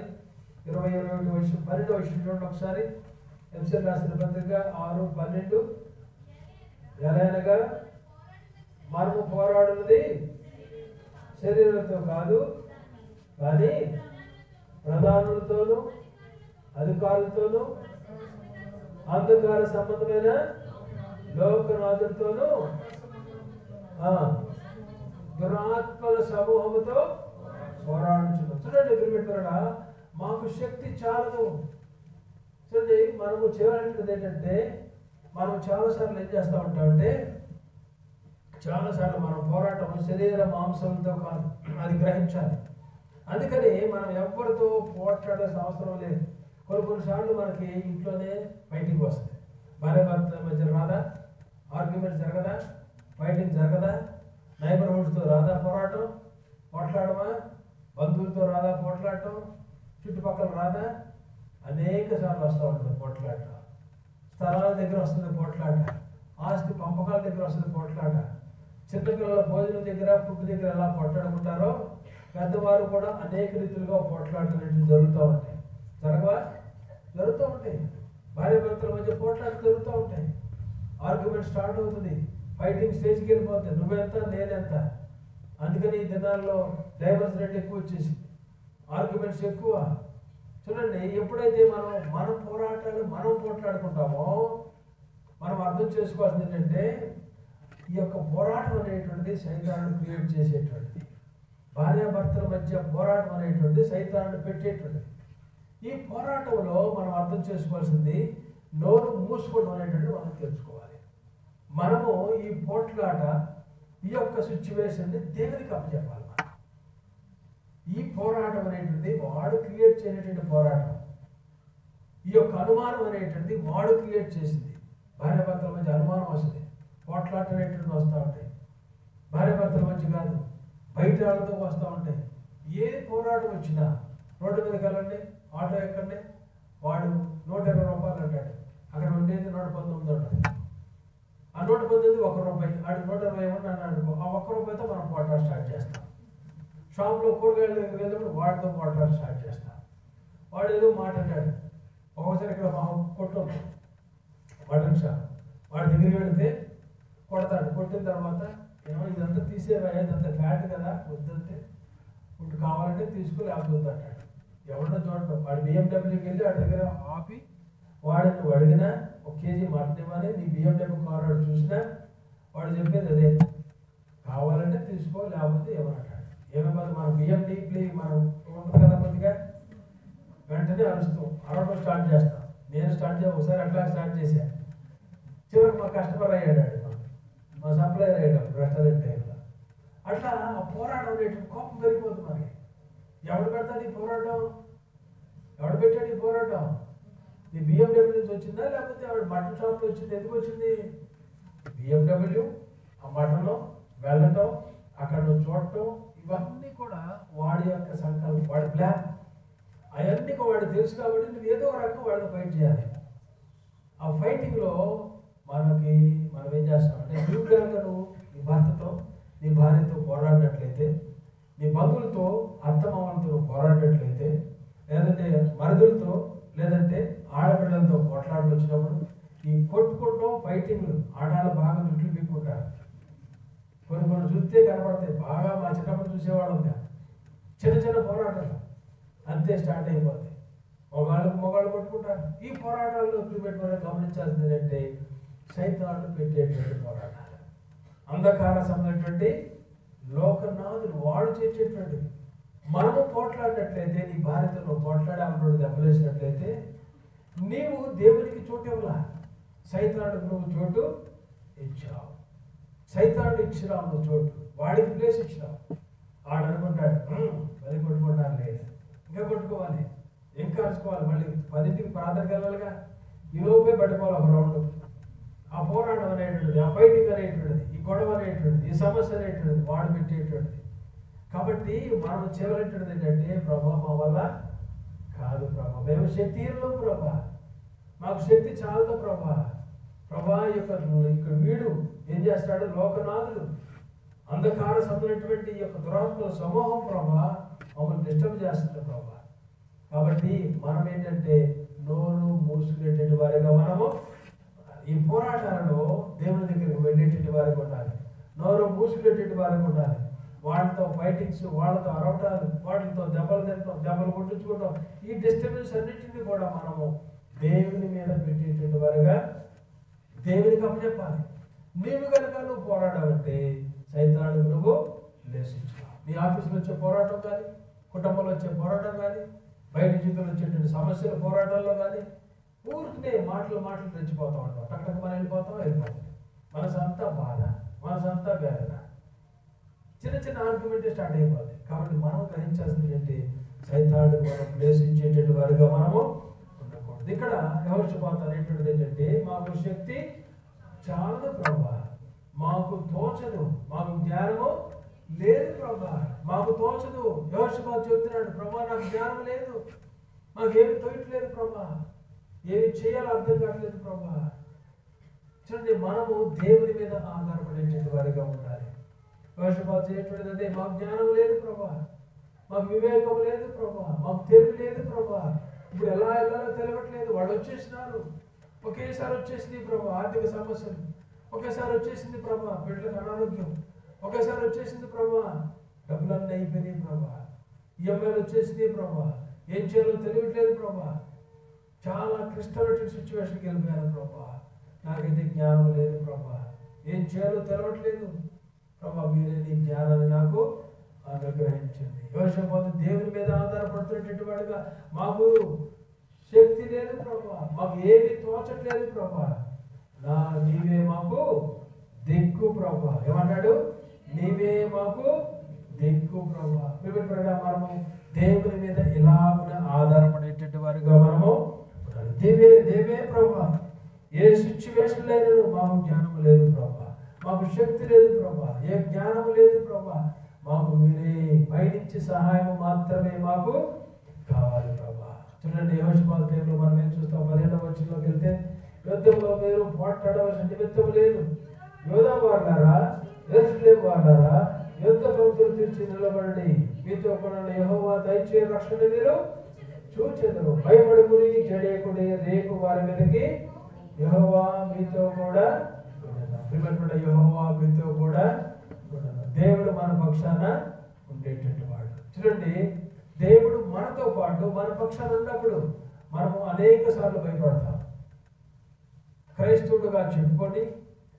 Speaker 1: 12వ వచనం చూడండి ఒకసారి. ఎఫెసీయులకు రాసిన పత్రిక 6:12. ఎలాగనగా మనము పోరాడున్నది శరీరంతో కాదు, కానీ ప్రధానులతోనూ అధికారులతోనూ అంధకార సంబంధమైన లోకనాథులతోనూ దురాత్మల సమూహముతో పోరాడుచున్నాం. చూడండి గురుపెట్టారా, మాకు శక్తి చాలదు. చూడండి, మనము చేయాల్సింది ఏంటంటే మనం చాలాసార్లు ఏం చేస్తూ ఉంటామంటే చాలాసార్లు మనం పోరాటం శరీర మాంసంతో కాదు, అది గ్రహించాలి. అందుకని మనం ఎవరితో పోట్లాడాల్సిన అవసరం లేదు. కొన్నిసార్లు మనకి ఇంట్లోనే ఫైటింగ్ వస్తుంది. భార్య భర్తల మధ్య రాదా ఆర్గ్యుమెంట్ జరగదా, ఫైటింగ్ జరగదా, నైబర్హుడ్స్తో రాదా పోరాటం, పోట్లాడమా, బంధువులతో రాదా పోట్లాడటం, చుట్టుపక్కల రాదా, అనేక సార్లు వస్తూ ఉంటుంది పోట్లాట. స్థలాల దగ్గర వస్తుంది పోట్లాట, ఆస్తి పంపకాల దగ్గర వస్తుంది పోట్లాట, చిన్నపిల్లల భోజనం దగ్గర ఫుడ్ దగ్గర ఎలా పోట్లాడుకుంటారో పెద్దవారు కూడా అనేక రీతులుగా పోట్లాటలు జరుగుతూ ఉంటాయి. జరుగుతూ ఉంటాయి. భార్య భర్తల మధ్య పోట్లాట జరుగుతూ ఉంటాయి. ఆర్గ్యుమెంట్ స్టార్ట్ అవుతుంది, ఫైటింగ్ స్టేజ్కి వెళ్ళిపోతుంది, నువ్వెంత నేనెంత. అందుకని ఈ దినాల్లో డైవర్స్ రేట్ ఎక్కువ వచ్చేసి ఆర్గ్యుమెంట్స్ ఎక్కువ. చూడండి, ఎప్పుడైతే మన పోరాటాలు మనం పోట్లాడుకుంటామో మనం అర్థం చేసుకోవాల్సింది ఏంటంటే ఈ యొక్క పోరాటం అనేటువంటిది సైతానుడు క్రియేట్ చేసేటువంటిది. భార్యాభర్తల మధ్య పోరాటం అనేటువంటిది సైతానుడు పెట్టేటువంటిది. ఈ పోరాటంలో మనం అర్థం చేసుకోవాల్సింది నోరు మూసుకోవడం అనేటువంటిది మనం తెలుసుకోవాలి. మనము ఈ పోట్లాట, ఈ యొక్క సిచ్యువేషన్ని దేవునికి అప్పచెప్పాలి. ఈ పోరాటం అనేటువంటిది వాడు క్రియేట్ చేసేటువంటి పోరాటం. ఈ యొక్క అనుమానం అనేటువంటిది వాడు క్రియేట్ చేసింది. భార్యాభర్తల మధ్య అనుమానం వస్తుంది, పోట్లాట అనేటువంటివి వస్తూ ఉంటాయి. భార్యాభర్తల మధ్య కాదు, బయట వాళ్ళతో వస్తూ ఉంటాయి. ఏ పోరాటం వచ్చినా రోడ్డు మీదకి వెళ్ళండి, ఆటో ఎక్కండి, వాడు 120 రూపాయలు అంటాడు, అక్కడ ఉండేది 119 ఉంటుంది. ఆ 119 ₹1, ఆడు 120 ఇవ్వండి అన్నాడు. ఆ ₹1 మనం పోట్లాట స్టార్ట్ చేస్తాం. షాప్లో కూరగాయలు వెళ్ళినప్పుడు వాడితో పోట్లాట స్టార్ట్ చేస్తాం. వాడు ఏదో మాట అంటాడు. ఒకసారి ఇక్కడ మా కొట్టు మటన్ షాప్, వాడి దగ్గరికి వెళితే కొడతాడు. కొట్టిన తర్వాత ఏమో ఇదంతా తీసేవా, ఇదంతా ఫ్యాట్ కదా, వద్దంటే ఇప్పుడు కావాలంటే తీసుకో లేకపోతే అంటాడు. ఎవరినో చూడటం, వాడు బిఎండబ్ల్యూకి వెళ్ళి వాడి దగ్గర ఆపి వాడిని నువ్వు అడిగినా 1 కేజీ మటన్ ఇవ్వని నీ బిఎండబ్ల్యూ కార్ వాడు చూసినా వాడు చెప్పేది అదే, కావాలంటే తీసుకో లేకపోతే ఇవ్వనంటాడు. ఏమైపోతే మనం బిఎండబ్ల్యూ మనం ఉంటుంది కదా, కొద్దిగా వెంటనే అరవడం స్టార్ట్ చేస్తాం. నేను ఒకసారి అట్లా స్టార్ట్ చేశాను. చివరికి మా కస్టమర్ అయ్యాడు, మా సప్లయర్ అయ్యాడు రెస్టారెంట్ టైంలో. అట్లా ఆ పోరాటం అనేటువంటి కోపం పెరిగిపోతుంది మనకి. ఎవడు పెడతాడు ఈ పోరాటం? ఎవడు పెట్టాడు ఈ పోరాటం? నీ బిఎండబ్ల్యూ నుంచి వచ్చిందా లేకపోతే ఆవిడ మటన్ షాప్లో వచ్చింది? ఎందుకు వచ్చింది? బిఎండబ్ల్యూ, ఆ మటన్లో వెళ్ళటం, అక్కడ నువ్వు చూడటం, ఇవన్నీ కూడా వాడి యొక్క సంకల్పం, వాడి ప్లాన్. అవన్నీ వాడు తెలుసు కాబట్టి నువ్వు ఏదో ఒక రకంగా వాడితో ఫైట్ చేయాలి. ఆ ఫైటింగ్లో మనం ఏం చేస్తామంటే, నువ్వు కనుక నువ్వు నీ భర్తతో నీ భార్యతో పోరాడినట్లయితే, నీ బంధువులతో అత్తమామలతో నువ్వు పోరాడినట్లయితే, లేదంటే మరుదులతో లేదంటే ఆడపిల్లలతో పోట్లాటలు వచ్చినప్పుడు ఈ కొట్టుకోవడం ఫైటింగ్లు, ఆడాళ్ళు బాగా జుట్లు పీక్కుంటారు. కొన్ని చూస్తే కనబడతాయి. బాగా మా చిన్నప్పుడు చూసేవాళ్ళం మేము. చిన్న చిన్న పోరాటాలు అంతే స్టార్ట్ అయిపోతాయి. మొగాళ్ళు కొట్టుకుంటారు. ఈ పోరాటాల్లో పెట్టుకోవడం గమనించాల్సింది ఏంటంటే, సైతాను పెట్టేటువంటి పోరాటాలు, అంధకార సంబంధించినటువంటి లోకనాథులు వాడు చేసేటువంటివి. మనము పోట్లాడినట్లయితే, నీ భార్యతో నువ్వు పోట్లాడి అన్నోడు దెబ్బలేసినట్లయితే, నీవు దేవునికి చోటు ఇవ్వలా, సైతానుడికి నువ్వు చోటు ఇచ్చావు. సైతానుడు ఇచ్చినావు నువ్వు చోటు, వాడికి ప్లేస్ ఇచ్చినావు. వాడు అనుకుంటాడు అది కొట్టుకుంటాను లేదు, ఇంకా కొట్టుకోవాలి, ఇంకా అరుచుకోవాలి, మళ్ళీ 10ంటికి ప్రార్థనకి వెళ్ళాలిగా, ఈలోపే పడిపోవాలి ఒక రౌండ్. ఆ పోరాటం అనేటువంటిది, ఆ ఫైటింగ్ అనేటువంటిది, ఈ గొడవ అనేటువంటిది, ఈ సమస్య అనేటువంటిది వాడు పెట్టేటువంటిది. కాబట్టి మనం చేయవలసినది ఏంటంటే, ప్రభా మా వల్ల కాదు ప్రభా, మేము శక్తిహీనులం ప్రభా, మాకు శక్తి చాలదు ప్రభా. ప్రభా ఇక్కడ వీడు ఏం చేస్తాడు, లోకనాథుడు అంధకార సంబంధించినటువంటి ఈ యొక్క దురాత్మల సమూహం ప్రభా మమ్మల్ని డిస్టర్బ్ చేస్తుంది ప్రభా. కాబట్టి మనం ఏంటంటే నోరు మూసుకునేటువంటి వారిగా మనము ఈ పోరాటాలలో దేవుని దగ్గరికి వెళ్ళేటువంటి వారికి ఉండాలి. నోరు మూసుకునేటువంటి వారికి ఉండాలి. వాళ్ళతో ఫైటింగ్స్, వాళ్ళతో అరవటాలు, వాటితో దెబ్బలు తింటాం, దెబ్బలు కొట్టించుకుంటాం, ఈ డిస్టర్బెన్స్ అన్నింటినీ కూడా మనము దేవుని మీద పెట్టేటువంటి వారిగా దేవునికి అప్పచెప్పాలి. నీవు కనుక నువ్వు పోరాడాలంటే సైతానుడికి నువ్వు లేసించావు. నీ ఆఫీసులో వచ్చే పోరాటం కానీ, కుటుంబంలో వచ్చే పోరాటం కానీ, బయట జీవితంలో వచ్చేటువంటి సమస్యల పోరాటాల్లో కానీ, ఊరికే మాటలు తెచ్చిపోతూ ఉంటాం. టక్కన మనం వెళ్ళిపోతాం. మనసంతా బాధ, మనసంతా వేదన, చిన్న చిన్న ఆర్గ్యుమెంట్ స్టార్ట్ అయిపోతుంది. కాబట్టి మనం గ్రహించాల్సింది ఏంటి, సైతానుడికి మనం ప్లేస్ ఇచ్చేటువంటి వారిగా మనము ఉండకూడదు. ఇక్కడ యెహోషాపాతు అనేటువంటిది ఏంటంటే, మాకు శక్తి చాలదు ప్రభా, మాకు తోచదు, మాకు జ్ఞానము లేదు ప్రభా, మాకు తోచదు. యెహోషాపాతు చెబుతున్నాడు, ప్రభా నాకు జ్ఞానం లేదు, మాకేమి తోయట్లేదు ప్రభా, ఏమి చేయాలో అర్థం కావట్లేదు ప్రభా. చూడండి, మనము దేవుని మీద ఆధారపడేటువంటి వారిగా ఉండాలి. యెహోషాపాతు చేయటువంటిది అదే, మాకు జ్ఞానం లేదు ప్రభా, మాకు వివేకం లేదు ప్రభా, మాకు తెలివి లేదు ప్రభా, ఇప్పుడు ఎలా వెళ్ళాలో తెలియట్లేదు. వాళ్ళు వచ్చేసినారు, ఒకేసారి వచ్చేసింది ప్రభా ఆర్థిక సమస్యలు, ఒకేసారి వచ్చేసింది ప్రభా బిడ్డలకు అనారోగ్యం, ఒకేసారి వచ్చేసింది ప్రభా డబ్బులన్నీ అయిపోయినాయి ప్రభా, ఈఎంఐలు వచ్చేసింది ప్రభా, ఏం చేయాలో తెలియట్లేదు ప్రభా, చాలా క్లిష్టమైన సిచ్యువేషన్కి వెళ్ళిపోయాను ప్రభా, నాకైతే జ్ఞానం లేదు ప్రభా, ఏం చేయాలో తెలవట్లేదు ప్రభా, మీరే నీ జ్ఞానాన్ని నాకు అనుగ్రహించండి. యెహోషాపాతు దేవుని మీద ఆధారపడుతున్నటువంటి వాడుగా, మాకు శక్తి లేదు ప్రభా, మాకు ఏమీ తోచట్లేదు ప్రభా, నీవే మాకు దిక్కు ప్రభా. ఏమన్నాడు, నీవే మాకు దిక్కు ప్రభా. మనము దేవుని మీద ఇలాగున ఆధారపడేటటువంటి వారిగా మనము దేవే ప్రభా. ఏ సిచ్యువేషన్ లేదు, మాకు జ్ఞానం లేదు ప్రభా, మాకు శక్తి లేదు ప్రభా, ఏ జ్ఞానం లేదు ప్రభా, మాకు మీరే పైనుంచి సహాయం మాత్రమే మాకు కావాలి ప్రభా. చూడండి, యెహోషువ టైంలో మనం ఏం చూస్తాం? 12వ వచనంలోకి వెళ్తే, యుద్ధంలో మీరు పోట్లాడవలసిన నిమిత్తం లేదు, యోధా వారులారా, యెరూషలేము వారులారా, యుద్ధ పంక్తులు తీర్చి నిలబడండి, మీతో కూడా యెహోవా దయచే రక్షణ మీరు చూచెదరు, భయపడకుడి, జడేకుడి, రేపు వారి మీదకి యెహోవా మీతో కూడా ఉండను. యెహోవా మీతో కూడా ఉండను. దేవుడు మన పక్షాన ఉండేటటువంటి వాడు. చూడండి, దేవుడు మనతో పాటు మన పక్షాన ఉన్నప్పుడు మనము అనేక సార్లు భయపడతాం. క్రైస్తవుడుగా చెప్పుకొని,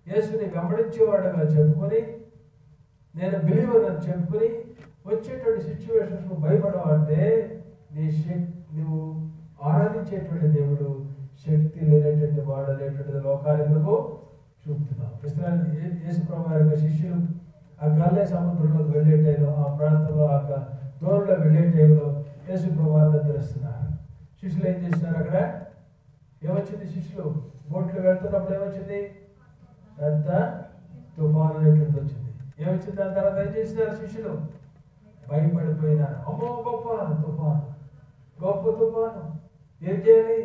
Speaker 1: యేసుని వెంబడించేవాడుగా చెప్పుకొని, నేను బిలీవర్ అని చెప్పుకొని వచ్చేటువంటి సిచ్యువేషన్స్ భయపడవంటే నువ్వు ఆరాధించేటువంటి దేవుడు శక్తి లేనటువంటి వాడు అనేటువంటిది లోకానికి నువ్వు చూపుతున్నావు. యేసుప్రభు యొక్క శిష్యులు ఆ గల్లే సముద్రంలోకి వెళ్ళే టైంలో, ఆ ప్రాంతంలో, ఆ దూరంలో వెళ్ళే టైంలో యేసుప్రభుని తెలుస్తున్నారు. శిష్యులు ఏం చేస్తున్నారు? అక్కడ ఏమొచ్చింది? శిష్యులు బోట్లు వెళ్తున్నప్పుడు ఏమొచ్చింది? పెద్ద తుఫాను అనేటువంటి వచ్చింది. ఏమొచ్చింది? దాని తర్వాత ఏం చేసినారు? శిష్యులు భయపడిపోయినారు. అమ్మో, గొప్ప తుఫాను, గొప్ప తుఫాను, ఏం చేయాలి?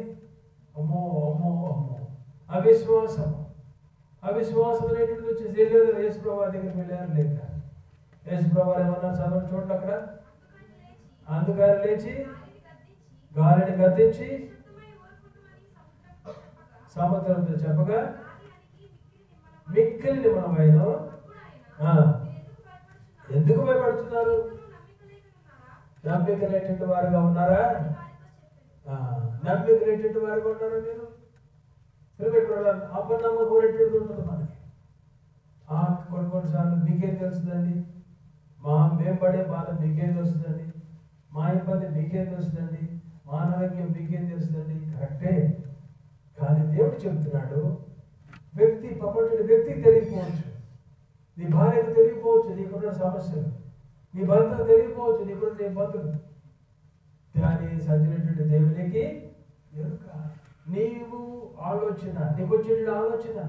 Speaker 1: అమ్మో అమ్మో అమ్మో. అవిశ్వాసం అనేటువంటిది వచ్చేసి యేసుప్రభు దగ్గరికి వెళ్ళారు. లేక యేసుప్రభు ఏమన్నా చదువు చూడండి అక్కడ. అందుకని లేచి గాలిని గద్దించి సముద్రంతో చెప్పగా మిక్కిలి నిమ్మలమైన. ఎందుకు భయపడుతున్నారు? నమ్మిక లేటువంటి వారుగా ఉన్నారా? నమ్మిక లేటువంటి వారుగా ఉన్నారా మీరు? అపనమ్మకం ఉంటుంది మనకి. కొన్నిసార్లు మీకేం తెలుస్తుందండి, మేము పడే బాధ మీకేం తెలుస్తుందండి, మా ఇబ్బంది మీకేం తెలుస్తుందండి, మా అనారోగ్యం మీకేం తెలుస్తుందండి. కరెక్టే. కానీ దేవుడు చెబుతున్నాడు, ప్రపంచ వ్యక్తికి తెలియకపోవచ్చు, నీ భార్యకు తెలియకపోవచ్చు నీకున్న సమస్యలు, నీ భర్తకు తెలియకపోవచ్చు నీకున్న ఇబ్బందులు, కానీ సజ్జనటువంటి దేవునికి ఎరుక. నీవు ఆలోచన, నీకు వచ్చేటువంటి ఆలోచన,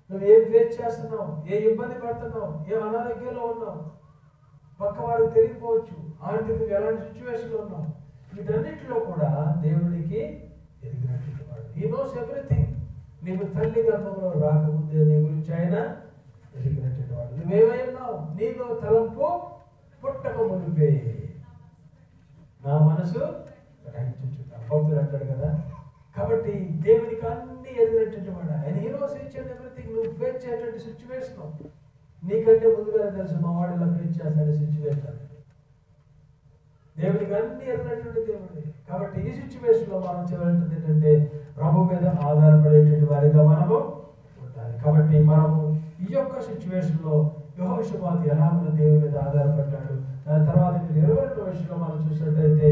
Speaker 1: నువ్వు ఏం ఫేస్ చేస్తున్నావు, ఏ ఇబ్బంది పడుతున్నావు, ఏ అనారోగ్యంలో ఉన్నావు, పక్క వారికి తెలియకపోవచ్చు, ఆర్థికంగా ఎలాంటి సిచ్యువేషన్లో ఉన్నావు, వీటన్నిటిలో కూడా దేవుడికి ఎదిగినటువంటి వాడు. He knows everything. నీకు తల్లి గర్భంలో రాకముందే నీ గురించి ఆయన ఎదిగినటువంటి వాడు. నువ్వేమై ఉన్నావు? నీలో తలంపు పుట్టక మునిపే నా మనసు గ్రహించుచున్నా, భక్తుడు అంటాడు కదా. కాబట్టి దేవునికి అన్ని ఎదిగినటువంటి వాడు ఆయన. He knows each and everything. నువ్వు ఫేస్ చేసేటువంటి సిచ్యువేషన్ నీకంటే ముందుగానే తెలుసు, మా వాడు ఇలా ఫేస్ చేస్తాడు సిచ్యువేషన్. దేవునికి అన్ని ఎదిగినటువంటి దేవుడే. కాబట్టి ఈ సిచ్యువేషన్ లో మనం చేయవలసింది ఏంటంటే ప్రభు మీద ఆధారపడేటువంటి వారిగా మనము ఉండాలి. కాబట్టి మనము ఈ యొక్క సిచ్యువేషన్ లో యెహోషువ ఎలా మన దేవుని మీద ఆధారపడ్డాడు. దాని తర్వాత మీరు 22వ వచనంలో మనం చూసినట్టయితే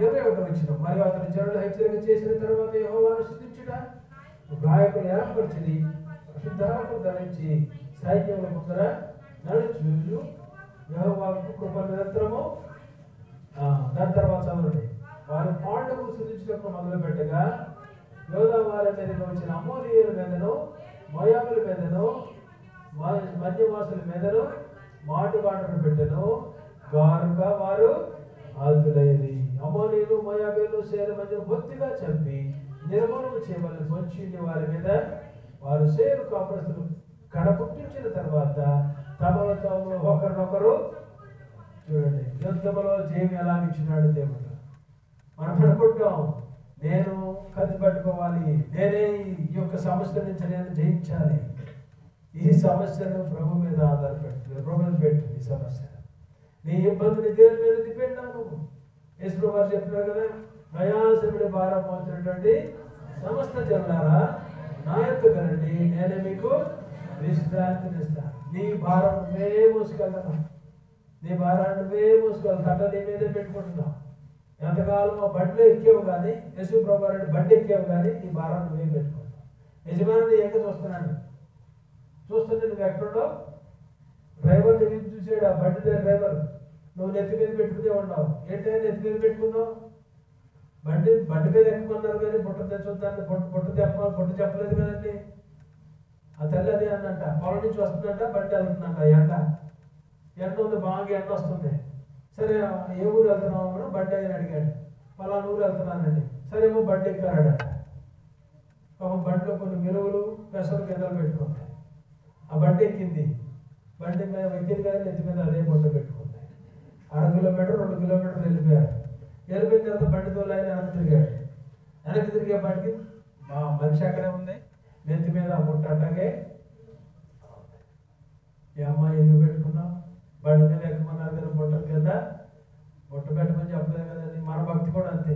Speaker 1: 21వ వచనం, మరియు అతను జనులు హెచ్చరిక చేసిన తర్వాత యెహోవాను స్తుతించుట, గాయకులు ఏర్పరిచి శుద్ధాత్మను ధరించి సైన్యముల ముందర నడుచు యెహోవాకు కృప నిరంతరము. దాని తర్వాత చదవండి, వారు పాండవులు స్తుతించుటకు మొదలు పెట్టగా యోధా వారి మీదకి వచ్చిన అమోరీయుల మీదను, మోయాబుల మీదను, మధ్యవాసుల మీదను మాటుగాటను పెట్టెను. గారుగా వారు ఆతులైరి. అమోరీయులు, మోయాబీయులు సేరు మధ్య బొత్తిగా చంపి నిర్మూలన చేయమని వచ్చి వారి మీద వారు సేరు కాపురస్తులు కడపుట్టించిన తర్వాత తమలో తాము ఒకరినొకరు చూడండి యుద్ధంలో జయం ఎలాగిచ్చినాడు దేవుడు. మనం అనుకుంటాం, నేను కత్తి పట్టుకోవాలి, నేనే ఈ యొక్క సమస్య నుంచి నేను జయించాలి. ఈ సమస్యను ప్రభు మీద ఆధారపెడుతుంది, ప్రభు మీద పెట్టింది. ఈ సమస్య నీ ఇబ్బందిని దేవుని మీద డిపెండ్ అవ్వు. యేసు వారు చెప్పినారు కదా, ప్రయాసముడి భారం మోసినటువంటి సమస్త జనులారా నా యొద్దకు రండి, నేనే మీకు విశ్రాంతినిస్తాను. నీ భారం నువ్వే మోసుకెళ్తాను, నీ భారాన్ని నువ్వే మోసుకోవాలి. తగ్గ నీ మీదే పెట్టుకుంటున్నావు. ఎంతకాలం ఆ బండిలో ఎక్కేవు కానీ, యేసు ప్రభు బండి ఎక్కేవు కానీ నీ భారాన్ని నువ్వే పెట్టుకుంటావు. యజమాని ఎంక చూస్తున్నాడు, చూస్తుంటే నువ్వు ఎక్కడో డ్రైవర్ దగ్గర చూసాడు, ఆ బండి డ్రైవర్, నువ్వు నెత్తి మీద పెట్టుకునే ఉన్నావు. ఏంటంటే నెత్తి మీద పెట్టుకున్నావు? బండి మీద ఎక్కమన్నారు కానీ బుట్ట తెచ్చుద్దాన్ని బుట్ట చెప్పలేదు కదండి. ఆ తల్లి అదే అందంట, పొలం నుంచి వస్తుందంట, బండి వెళ్తుందంట. ఎండ ఉంది, బాగా ఎండ వస్తుంది. సరే ఏ ఊరు వెళ్తున్నావు? బండి అని అడిగాడు. పలానా ఊరు వెళ్తున్నానండి. సరేమో బండి ఎక్కాడట. బండిలో కొన్ని మినువులు పెసలు కిందలు పెట్టుకుంది. ఆ బండి ఎక్కింది. బండి మీద ఎక్కింది కానీ నెత్తి మీద అదే బుట్ట పెట్టుకుంది. 1.5 కిలోమీటర్ 2 కిలోమీటర్లు వెళ్ళిపోయారు. వెళ్ళిపోయిన తర్వాత బండి తోలైన వెనక్కి తిరిగాడు. వెనక్కి తిరిగే బండికి మా మనిషి అక్కడే ఉంది, నెత్తి మీద ఆ బుట్ట అట్టగే. ఈ అమ్మాయి ఎందుకు పెట్టుకున్నావు? బండి మీద ఎక్కమన్నారు కదా, బుట్ట కింద బుట్ట పెట్టమని చెప్పలేదు కదండి. మన భక్తి కూడా అంతే.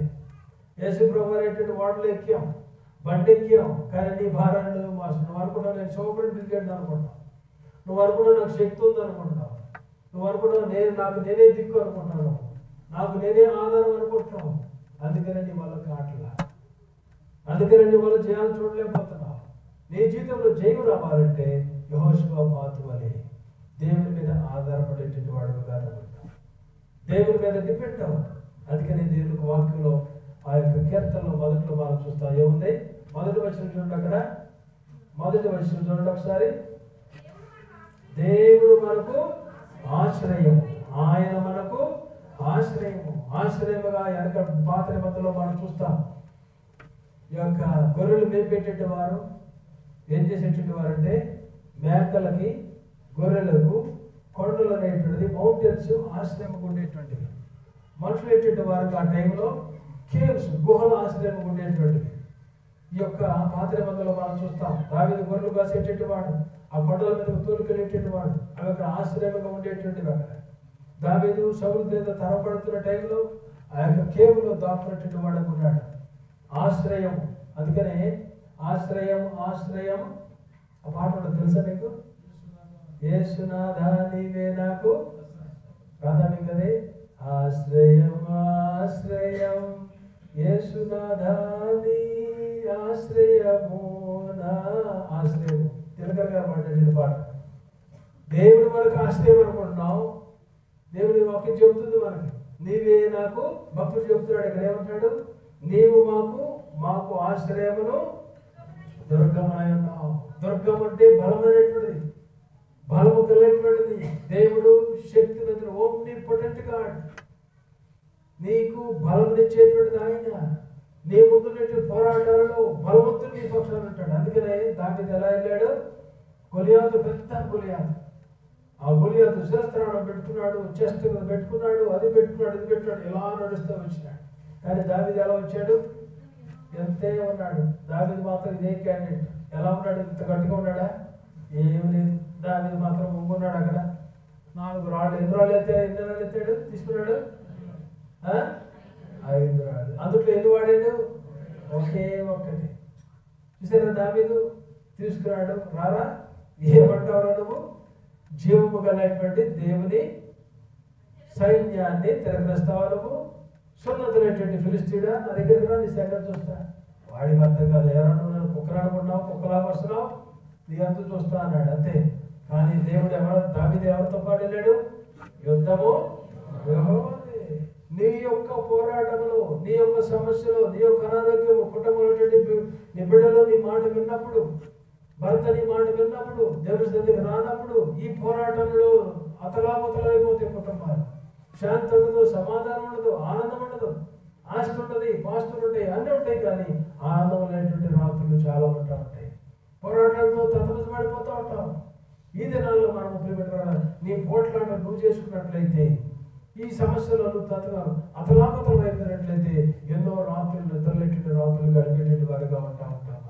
Speaker 1: యేసు ప్రభు అనేటువంటి వాటిలో ఎక్కాం, బండి ఎక్కాం, కానీ నీ భారాన్ని నువ్వు అనుకున్నావు నేను సోపడి తిరిగాడు అనుకుంటావు. నువ్వు అనుకున్నావు నాకు శక్తి ఉంది అనుకుంటావు. నువ్వు అనుకున్నావు నేనే దిక్కు అనుకుంటున్నావు. నాకు నేనే ఆధారం అనుకుంటున్నావు. అందుకనే నీ వల్ల కాట్లా, అందుకనే నీ వల్ల జయాలు చూడలేకపోతున్నావు. నీ జీవితంలో జయం రావాలంటే యెహోషువ పాతు వలె దేవుని మీద ఆధారపడేటువంటి వాడుగా ఉంటావు, దేవుని మీద డిపెండ్ అవ్వు. అందుకని దేవుని వాక్యంలో ఆ యొక్క కీర్తనలో మొదట్లో మనం చూస్తాం. ఏముంది? మొదటి వచనం చూడండి. అక్కడ మొదటి వచనం చూడండి ఒకసారి. దేవుడు మనకు ఆశ్రయము, ఆయన మనకు ఆశ్రయము. ఆశ్రయముగా వెనక పాత నిబంధనలో మనం చూస్తాం. ఈ యొక్క గొర్రెలు మేపేటటువంటి వారు ఏం చేసేటువంటి వారు అంటే, మేకలకి గొర్రెలకు కొండలు అనేటువంటిది మౌంటైన్స్ ఆశ్రయంగా ఉండేటువంటివి. మనుషులు ఏంటంటే వారికి ఆ టైంలో కేవ్స్, గుహలు ఆశ్రయంగా ఉండేటువంటివి. ఈ యొక్క పాత నిబంధనలో మనం చూస్తాం. దావీదు గొర్రెలు కాసేటటువంటి వాడు, ఆ కొండల మీద తోలుకెళ్ళేటువంటి వాడు, అవి అక్కడ ఆశ్రయంగా ఉండేటువంటివి. అక్కడ దావీదు సౌలు మీద తరపడుతున్న టైంలో ఆ యొక్క కేవ్లో దాక్కున్నటువంటి వాడు ఉన్నాడు. ఆశ్రయం. అందుకనే ఆశ్రయం ఆశ్రయం ఆ పాట కూడా తెలుసా మీకు? యేసునాథా నీవే నాకు ప్రాధాన్యం కదే. ఆశ్రయం ఆశ్రయం యేసునాథా నీ ఆశ్రయము నా ఆశ్రయము. తిలకర్ గారు పాడేటువంటి పాట. దేవుడు మనకు ఆశ్రయం అనుకుంటున్నాం. దేవుడి వాక్యం చెబుతుంది మనకి, నీవే నాకు. భక్తుడు చెబుతున్నాడు ఇక్కడ, ఏమంటాడు? నీవు మాకు ఆశ్రయమును దుర్గమై ఉన్నావు. దుర్గం అంటే బలమైనటువంటిది, బలము కలిగినటువంటిది. దేవుడు శక్తివంతుడు, ఓమ్నిపోటెంట్ గాడ్. నీకు బలమునిచ్చేటువంటిది ఆయన. నీ ముందున్నటువంటి పోరాటాలలో బలవంతుడు నీ పక్షాలు ఉంటాడు. అందుకనే దావీదు ఎలా వెళ్ళాడు? గొలియాతు, పెద్ద గొలియాతు. ఆ గొలియాతు శిరస్త్రాణం పెట్టుకున్నాడు, చెస్ట్ పెట్టుకున్నాడు, అది పెట్టుకున్నాడు, ఇది పెట్టుకున్నాడు, ఇలా నడుస్తూ వచ్చినాడు. కానీ దావీదు ఎలా వచ్చాడు? ఎంతే ఉన్నాడు. దావీదు మాత్రం ఇదే క్యాండిడేట్. ఎలా ఉన్నాడు? ఇంత గట్టిగా ఉన్నాడా? ఏమి లేదు. దావీదు మాత్రం ముంగున్నాడు. అక్కడ 4 రాళ్ళు. ఎన్ని రాళ్ళు ఎత్తాడు? తీసుకున్నాడు 5 రాళ్ళు. అందులో ఎన్ని వాడాడు? ఒకే ఒక్కటి. చూసారా? దావీదు తీసుకున్నాడు. రారా, ఏమంటావు నువ్వు? జీవము కలిగినటువంటి దేవుని సైన్యాన్ని తిరగేస్తావా నువ్వు? సున్నతులైనటువంటి ఫిలిస్తీయుడా, నా దగ్గర నీ సంగతి చూస్తా. వాడికి అర్థం కాదు. ఎవరన్నా నేను కుక్కలు అనుకుంటున్నావు, కుక్కలాగా వస్తున్నావు, నీ అంత చూస్తా అన్నాడు. అంతే. కానీ దేవుడు దావీదు ఎవరితో పాటు వెళ్ళాడు? యుద్ధము యెహోవాదే. నీ యొక్క పోరాటములు, నీ యొక్క సమస్యలు, నీ యొక్క అనారోగ్యము, కుటుంబంలో నీ బిడ్డలు నీ మాట విన్నప్పుడు, భర్త నీ మాట విన్నప్పుడు, దేవుడి సన్నిధికి రానప్పుడు, ఈ పోరాటంలో అతలాకుతలైపోతే కుటుంబాలు. శాంతి ఉండదు, సమాధానం ఉండదు, ఆనందం ఉండదు. ఆస్తి ఉంటుంది, పాస్తులు ఉంటాయి, అన్నీ ఉంటాయి, కానీ ఆనందం లేనటువంటి రాత్రులు చాలా ఉంటాయి. పోరాటాలతో తతమతమైపోతూ ఉంటాం. ఈ దినాల్లో మనం ప్రియమైన నీ పోట్లాట నువ్వు చేసుకున్నట్లయితే, ఈ సమస్యలో నువ్వు అతలాకుతలం అయిపోయినట్లయితే, ఎన్నో రాత్రులు నిద్రలేటువంటి రాత్రులు గడిపేటువంటి వారిగా ఉంటాం మనం.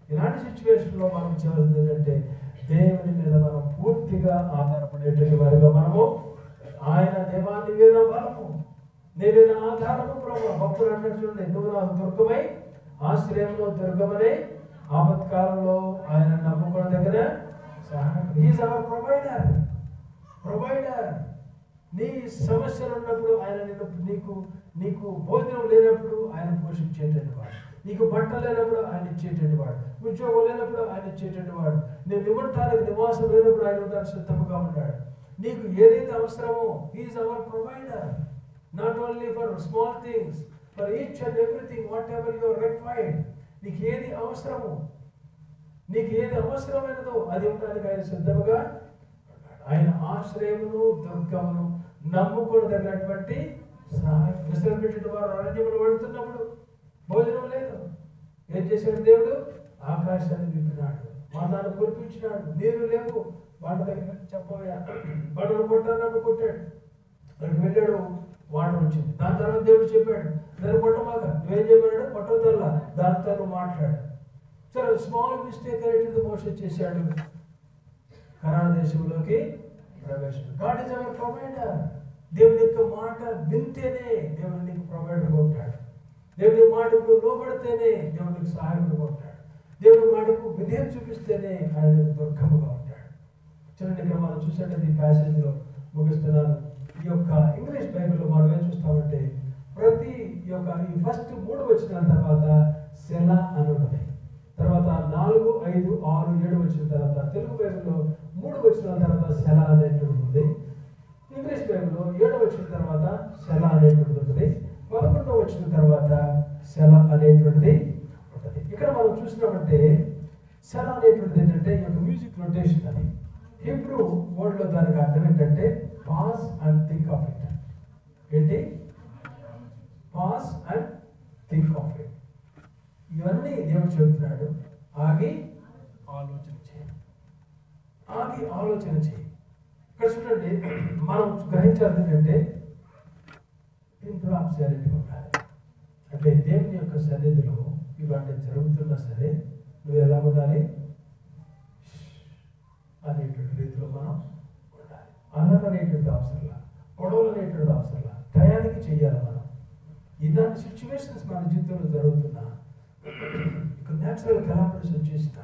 Speaker 1: ఇలాంటి సిచ్యువేషన్లో మనం చేయాల్సింది ఏంటంటే, దేవుని మీద మనం పూర్తిగా ఆధారపడేటువంటి వారిగా మనము, ఆయన దేవా నీవే నా బలము, నీవే నా ఆధారము ప్రభు. భక్తులు అన్నట్టు చూడండి, నువ్వు నాకు దుర్గమై, ఆశ్రయంలో దుర్గమనే, ఆపత్కాలంలో ఆయన నమ్ముకున్న దగ్గర హీస్ అవర్ ప్రొవైడర్. నీ సమస్యలు ఉన్నప్పుడు ఆయన నీకు భోజనం లేనప్పుడు ఆయన పోషించేటువంటి వాడు. నీకు బట్టలు లేనప్పుడు ఆయన ఇచ్చేటువంటి వాడు, ఉద్యోగం లేనప్పుడు ఆయన ఇచ్చేటువంటి వాడు, నేను ఇవ్వటానికి నివాసం లేనప్పుడు ఆయన ఇవ్వడానికి సిద్ధంగా ఉంటాడు. నీకు ఏదైతే అవసరమో is our provider, not only for small things, for each and everything whatever you are required. నీకు ఏది అవసరమో, నీకు ఏది అవసరమైనదో అది ఇవ్వడానికి ఆయన సిద్ధముగా ఆయన ఆశ్రయమును దుర్గమును నమ్ముకోదగినటువంటి సహాయం. విశ్రాంతి పెట్టిన వారు అరణ్యములు వెళుతున్నప్పుడు భోజనం లేదు, ఏం చేశాడు దేవుడు? ఆకాశాన్ని విప్పినాడు, మన్నాను కురిపించినాడు. నీరు లేవు, బండ దగ్గర చెప్పబోయా, బండలు కొట్టాడు, కొట్టాడు, అక్కడికి వెళ్ళాడు, వాటర్ వచ్చింది. దాని తర్వాత దేవుడు చెప్పాడు, దాన్ని కొట్టమాక, నువ్వేం చెప్పాడు? కొట్టదల్లా, దానితో నువ్వు మాట్లాడు. సరే, స్మాల్ మిస్టేక్ అనేటువంటి మోసం చేశాడు, కనాను దేశంలోకి ప్రవేశం. God is our provider. దేవుని యొక్క మాట వింటేనే దేవుడు నీకు ప్రొవైడర్గా ఉంటాడు. దేవుని మాటకు లోబడితేనే దేవునికి సహాయకుడుగా ఉంటాడు. దేవుని మాటకు విధేయం చూపిస్తేనే ఆయన దుర్గముగా ఉంటాడు. చూడండి, ఇక్కడ మనం చూసేటది ఈ ప్యాసేజ్లో ముగిస్తున్నాను. ఈ యొక్క ఇంగ్లీష్ బైబిల్లో మనం ఏం చూస్తామంటే, ప్రతి ఈ ఫస్ట్ 3 వచ్చిన తర్వాత సెల అని ఉంటుంది, తర్వాత 4, 5, 6, 7 వచ్చిన తర్వాత, తెలుగు బైబిల్లో 3 వచ్చిన తర్వాత సెల అనేటువంటిది ఉంది. ఇంగ్లీష్ బైబిల్లో 7 వచ్చిన తర్వాత సెల అనేటువంటిది ఉంటుంది. 11 వచ్చిన తర్వాత సెల అనేటువంటిది ఉంటుంది. ఇక్కడ మనం చూసినామంటే సెల అనేటువంటిది ఏంటంటే ఈ యొక్క మ్యూజిక్ నోటేషన్ అని. హిబ్రూ వర్డ్లో దానికి అర్థం ఏంటంటే pause and think of it. ఏంటి? Pause and think of it. ఇవన్నీ దేవుడు చెబుతున్నాడు, ఆగి ఆలోచన చేయి, ఆగి ఆలోచన చేయి. ఇక్కడ చూడండి, మనం గ్రహించాల్సింది ఏంటంటే డ్రాప్ సైలెంట్గా ఉండాలి. అంటే దేవుని యొక్క సన్నిధిలో ఇవన్నీ జరుగుతున్నా సరే నువ్వు ఎలా ఉండాలి అనేటువంటి రీతిలో మనం ఉండాలి. అన్నదనేటువంటి అవసరంలా, గొడవలు అనేటువంటి అవసరంలా, టయానికి చెయ్యాలి మనం. ఇలాంటి సిచ్యువేషన్స్ మన జీవితంలో జరుగుతున్నా, ఇక న్యాచురల్ కెలామిటీస్ వచ్చేసిన,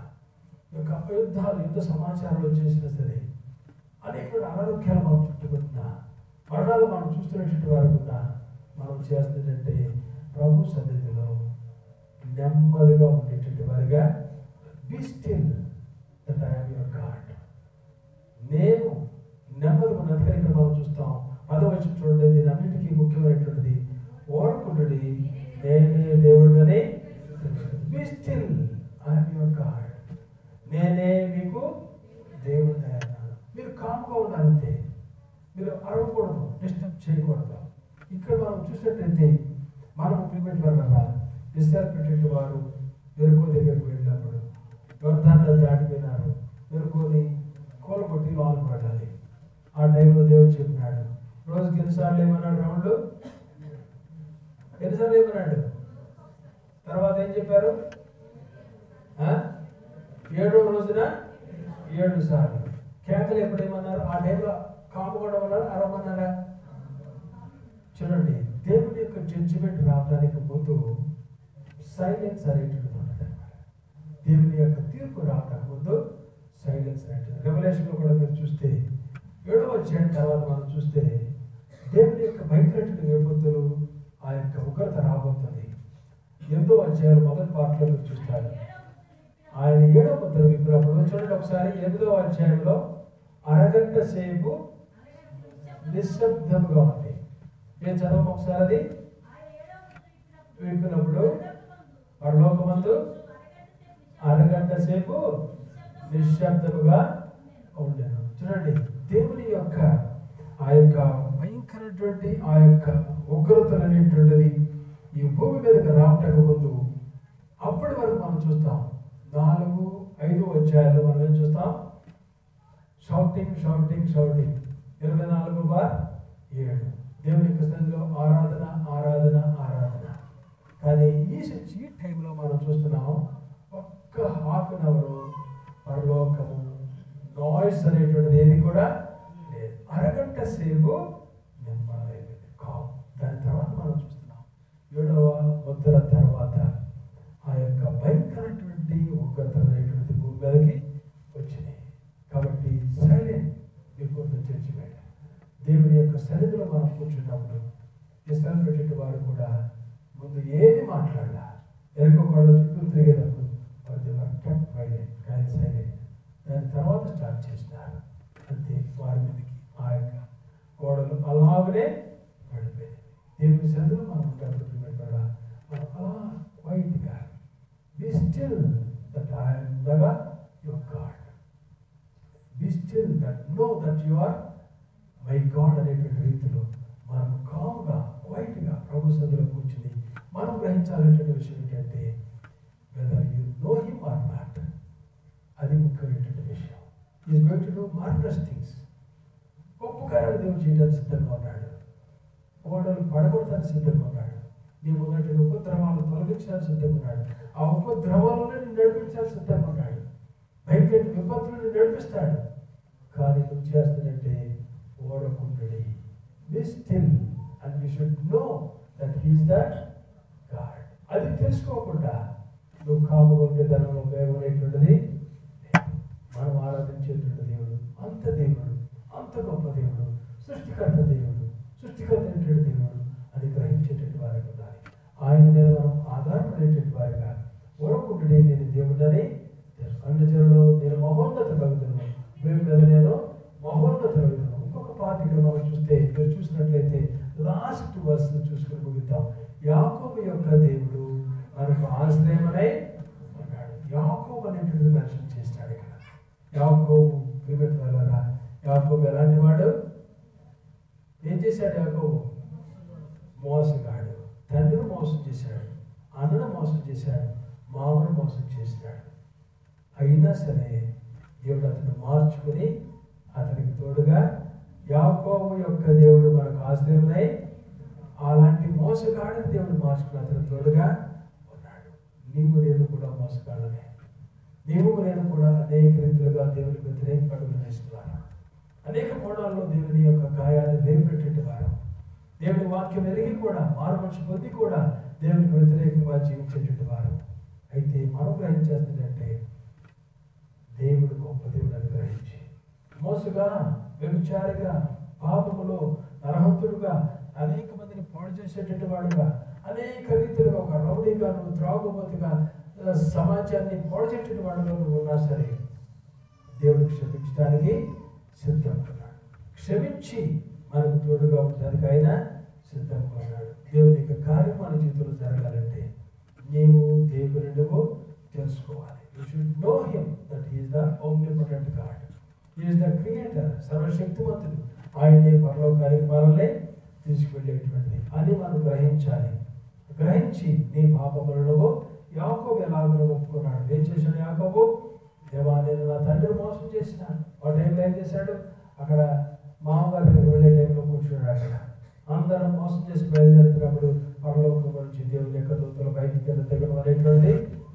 Speaker 1: యొక్క యుద్ధ సమాచారాలు వచ్చేసినా సరే, అనేక అనారోగ్యాలు మనం చుట్టుకుంటున్నా, మరణాలు మనం చూస్తున్నటువంటి వారు కూడా మనం చేస్తుందంటే ప్రభు సన్నిధిలో నెమ్మదిగా ఉండేటువంటి వారిగా be still that I am your God. నేను నెమ్మదిగా ఉన్నది. ఇక్కడ మనం చూస్తాం 10వ వచనం చూడండి, దీని అన్నిటికీ ముఖ్యమైనటువంటిది ఓర్పుడి, నేనే దేవుడిని. Be still I am your God. నేనే మీకు దేవుడిని అన్నాను. మీరు కామ్గా ఉండాలంటే, మీరు అరవకూడదు, డిస్టర్బ్ చేయకూడదు. ఇక్కడ మనం చూసినట్లయితే మనం ఇంప్లిమెంట్ వల్ల డిస్టర్బ్ వారు వెరుకో దగ్గరికి వెళ్ళినప్పుడు యోర్దాను దాటిపోయినారు, వెరుకోని కోలగొట్టి లోన పడాలి. ఆ టైంలో దేవుడు చెప్పినాడు, రోజుకి ఎన్నిసార్లు ఏమన్నాడు? రౌండ్ ఎన్నిసార్లు ఏమన్నాడు? తర్వాత ఏం చెప్పారు? 7వ రోజున 7 సార్లు. కేకలు ఎప్పుడేమన్నారు? ఆ టైంలో కాపు కూడా ఉన్నారు, అరవమన్నారా? చూడండి, దేవుడి యొక్క జడ్జిమెంట్ రావడానికి ముందు సైలెన్స్ అనేటువంటి ఉంటుంది. దేవుని యొక్క తీర్పు రావడానికి ముందు సైలెన్స్ అనేటువంటి. రెవల్యూషన్లో కూడా మీరు చూస్తే 7వ అధ్యాయం తర్వాత మనం చూస్తే దేవుని యొక్క భయంకరమైన విపత్తులు, ఆ యొక్క ఉగ్రత రాబోతుంది. 8వ అధ్యాయం మొదటి పార్ట్లో మీరు చూస్తారు, ఆయన 7వ ముద్ర విప్పినప్పుడు చూడండి ఒకసారి. 8వ అధ్యాయంలో అరగంట సేపు నిశ్శబ్దముగా ఉంది. ఏం చదవం ఒకసారి? అది విప్పినప్పుడు పరలోకమందు అరగంట సేపు నిశ్శబ్దముగా ఉండేను. చూడండి, దేవుని యొక్క ఆ యొక్క భయంకరమైనటువంటి ఆ యొక్క ఉగ్రతలు అనేటువంటిది ఈ భూమి మీదకి రావటం ముందు అప్పటి వరకు మనం చూస్తాం. 4, 5 అధ్యాయాలు మనం ఏం చూస్తాం? Shouting shouting shouting. 24/7 దేవుని యొక్క సన్నిధిలో ఆరాధన ఆరాధన ఆరాధన. కానీ ఈ టైంలో మనం చూస్తున్నాం ఒక్క హాఫ్ అన్ అవర్ పరలోకము నాయిస్ అనేటువంటిది ఏది కూడా లేదు. అరగంట సేపు నెమ్మది కావు. దాని తర్వాత మనం చూస్తున్నాం 7వ ముద్ర తర్వాత ఆ యొక్క భయంకరమైనటువంటి ఉగ్రత అనేటువంటిది భూమి మీదకి వచ్చినాయి. కాబట్టి సైలెంట్ బిఫోర్ ద జడ్జిమెంట్. దేవుని యొక్క సన్నిధిలో మనం కూర్చున్నప్పుడు ఇస్రాయేలు పెట్టే వారు కూడా ముందు ఏది మాట్లాడాల, ఎరుక గోడల చుట్టూ తిరిగేటప్పుడు సైలెంట్. దాని తర్వాత స్టార్ట్ చేసినారు. అంతే, వారి మీదకి ఆ యొక్క గోడలు అలాగనే పడిపోయింది. దేవుని సన్నిధిలో మనం ఉన్నప్పుడు మనం అలా క్వైట్గా be still that I am your God, be still that know that you are my God అనేటువంటి రీతిలో మనం కామ్గా క్వైట్గా ప్రభు సన్నిధిలో కూర్చుని మనం గ్రహించాలనేటువంటి విషయం ఏంటంటే whether you know him or not. అది ముఖ్యమైనటువంటి విషయం. Is going to do marvellous things. గొప్ప కార్యాలు దేవుడు చేయడానికి సిద్ధంగా ఉన్నాడు. గోడలు పడగొడటానికి సిద్ధంగా ఉన్నాడు. నీవు ఉన్నటువంటి ఉపద్రవాలను తొలగించడానికి సిద్ధంగా ఉన్నాడు. ఆ ఉపద్రవాలను నేను నడిపించడానికి సిద్ధంగా ఉన్నాడు. భయంకర విపత్తులను నడిపిస్తాడు. కానీ నువ్వు చేస్తున్నట్టే ఓడకుండడి. Be still and you should know that he's the God. అది తెలుసుకోకుండా నువ్వు కాముగా ఉంటే ధనంలో ఉపయోగపడేటువంటిది. మనం ఆరాధించేటువంటి దేవుడు అంత దేవుడు, అంత గొప్ప దేవుడు, సృష్టికర్త దేవుడు, సృష్టికర్త దేవుడు అని గ్రహించేటువంటి వారికి ఉండాలి. ఆయన మీద మనం ఆధారపడేటువంటి వారిగా ఓడకుంటుడే నేను దేవుడని తెలుసు. అన్ని జనంలో నేను మహోన్నత కలుగుతున్నాను, భూమి మీద నేను మహోన్నత కలుగుతున్నాను. ఇంకొక పార్ట్ ఇక్కడ మనం చూస్తే, మీరు చూసినట్లయితే లాస్ట్ వర్స్ చూసుకుని ముగిద్దాం. యాకోబు యొక్క దేవుడు మనకు ఆశ్రయమై ఉన్నాడు. యాకోబు అనేటువంటి మెన్షన్ చేస్తాడు ఇక్కడ. యాకోబు క్రికెట్ వల్ల యాకోబు ఎలాంటి వాడు? ఏం చేశాడు యాకోబు? మోసగాడు. తండ్రిని మోసం చేశాడు, అన్నను మోసం చేశాడు, మామను మోసం చేశాడు. అయినా సరే దేవుడు అతను మార్చుకుని అతనికి తోడుగా యాకోబు యొక్క దేవుడు మనకు ఆశ్రయమై అలాంటి మోసగాడిని దేవుడు మార్చుకుని అతను తోడుగా ఉన్నాడు. నీవు నేను కూడా మోసగాడమే. నీవు నేను కూడా అనేక రీతిలుగా దేవునికి వ్యతిరేక అడుగులు వేస్తున్నారు. అనేక కోణాల్లో దేవుని యొక్క గాయాన్ని రేపెట్టేటి వారు, దేవుని వాక్యం ఎరిగి కూడా మారు మనిషి కొద్ది కూడా దేవునికి వ్యతిరేకంగా జీవించేటువంటి వారు. అయితే మనం గ్రహించేస్తుందంటే దేవుడు గొప్ప దేవుడు అని గ్రహించి మోసగా, వ్యభిచారిగా, పాపములో నరహంతుడుగా, అనేక మందిని పాడు చేసేటువంటి వాడుగా, అనేక రీతిలుగా ఒక రౌడీగా, నువ్వు త్రాగుబోతుగా సమాజాన్ని పాడు చేసేటువంటి వాడుగా నువ్వు ఉన్నా సరే దేవుడు క్షమించడానికి సిద్ధంగా ఉన్నాడు. క్షమించి మనకు తోడుగా ఉండడానికి ఆయన సిద్ధంగా ఉన్నాడు. దేవుని యొక్క కార్యం మన జీవితంలో జరగాలంటే నీవు దేవుని నువ్వు తెలుసుకోవాలి. You should know him that he is the omnipotent God. He is the creator, సర్వశక్తివంతుడు. ఆయనే పరలోక కార్యక్రమాలనే తీసుకువెళ్ళేటువంటిది అని మనం గ్రహించాలి. గ్రహించి నీ పాపములను యాకోబు ఎలాగో ఒప్పుకున్నాడు. ఏం చేశాడు యాకోబు? దేవా, నేను నా తండ్రిని మోసం చేసిన. ఆ టైంలో ఏం చేశాడు? అక్కడ మామగారి దగ్గరికి వెళ్ళే టైంలో కూర్చున్నాడు. అక్కడ అందరం మోసం చేసి బయలుదేరుతున్నప్పుడు పరలోకం నుంచి దేవుని యొక్క దూతలు బయటికి దిగడం అనేటువంటిది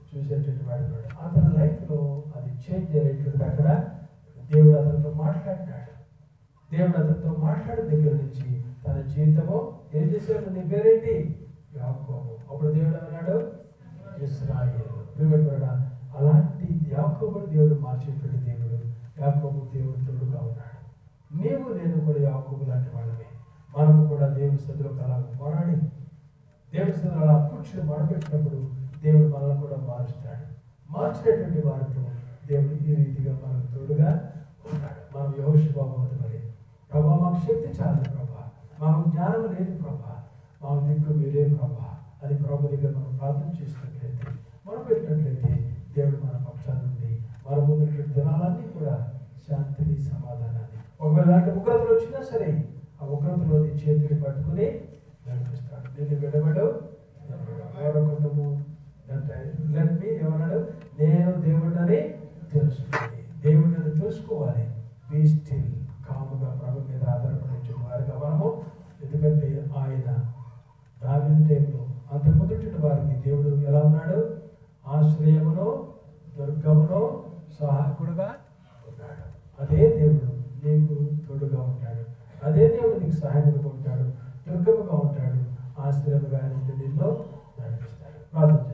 Speaker 1: చూసేటువంటి వాడు. అతని లైఫ్లో అది చేంజ్ అయ్యేటువంటిది. అక్కడ దేవుడు అతనితో మాట్లాడినాడు. దేవుడు అతనితో మాట్లాడిన దగ్గర నుంచి తన జీవితము ఏం చేశాడు? నీ పేరేంటి? యాకోబు. అప్పుడు దేవుడు అన్నాడు ఇశ్రాయేలు. అలాంటి యాకోబుని దేవుడు మార్చేటువంటి దేవుడు. యాకోబు దేవుడు తోడుగా ఉన్నాడు. నీవు నేను కూడా యాకోబు లాంటి వాళ్ళమే. మనము కూడా దేవుని సన్నిధిలో అలా పోరాడి దేవుని సన్నిధిలో అలా కూర్చొని మొరపెట్టినప్పుడు దేవుడు మనల్ని కూడా మారుస్తాడు. మార్చినటువంటి వారితో దేవుడు ఈ రీతిగా మనకు తోడుగా ఉన్నాడు. మనం యెహోషువబోతున్నది, ప్రభా మాకు శక్తి చాలు ప్రభా, మాకు జ్ఞానం లేదు ప్రభా, మాకు దిక్కు మీరే ప్రభా అని ప్రభు దగ్గర మనం ప్రార్థన చేసినట్లయితే, మనం పెట్టినట్లయితే దేవుడు మన పక్షాల నుండి మన ముందున్నటువంటి దినాలన్నీ కూడా శాంతిని, సమాధానాన్ని, ఒకవేళ లాంటి ఉగ్రతలు వచ్చినా సరే ఆ ఉగ్రతలో నీ చేతిని పట్టుకుని నడిపిస్తాడు. నేను విడబడు ఓడకుండము ఏమన్నాడు? నేను దేవుడిని తెలుసుకోవాలి. దేవుడిని తెలుసుకోవాలి. బీ స్టిల్, కాముగా ప్రభు మీద ఆధారపడే వారిగా మనము. ఎందుకంటే ఆయన దావీదు టైంలో అంత మొదటి వారికి దేవుడు ఎలా ఉన్నాడు? ఆశ్రయమును, దుర్గమును, సహాయకుడుగా ఉన్నాడు. అదే దేవుడు నీకు తోడుగా ఉంటాడు. అదే దేవుడు నీకు సహాయకుడుగా ఉంటాడు, దుర్గముగా ఉంటాడు, ఆశ్రయముగా నిన్ను నడిపిస్తాడు. ప్రార్థన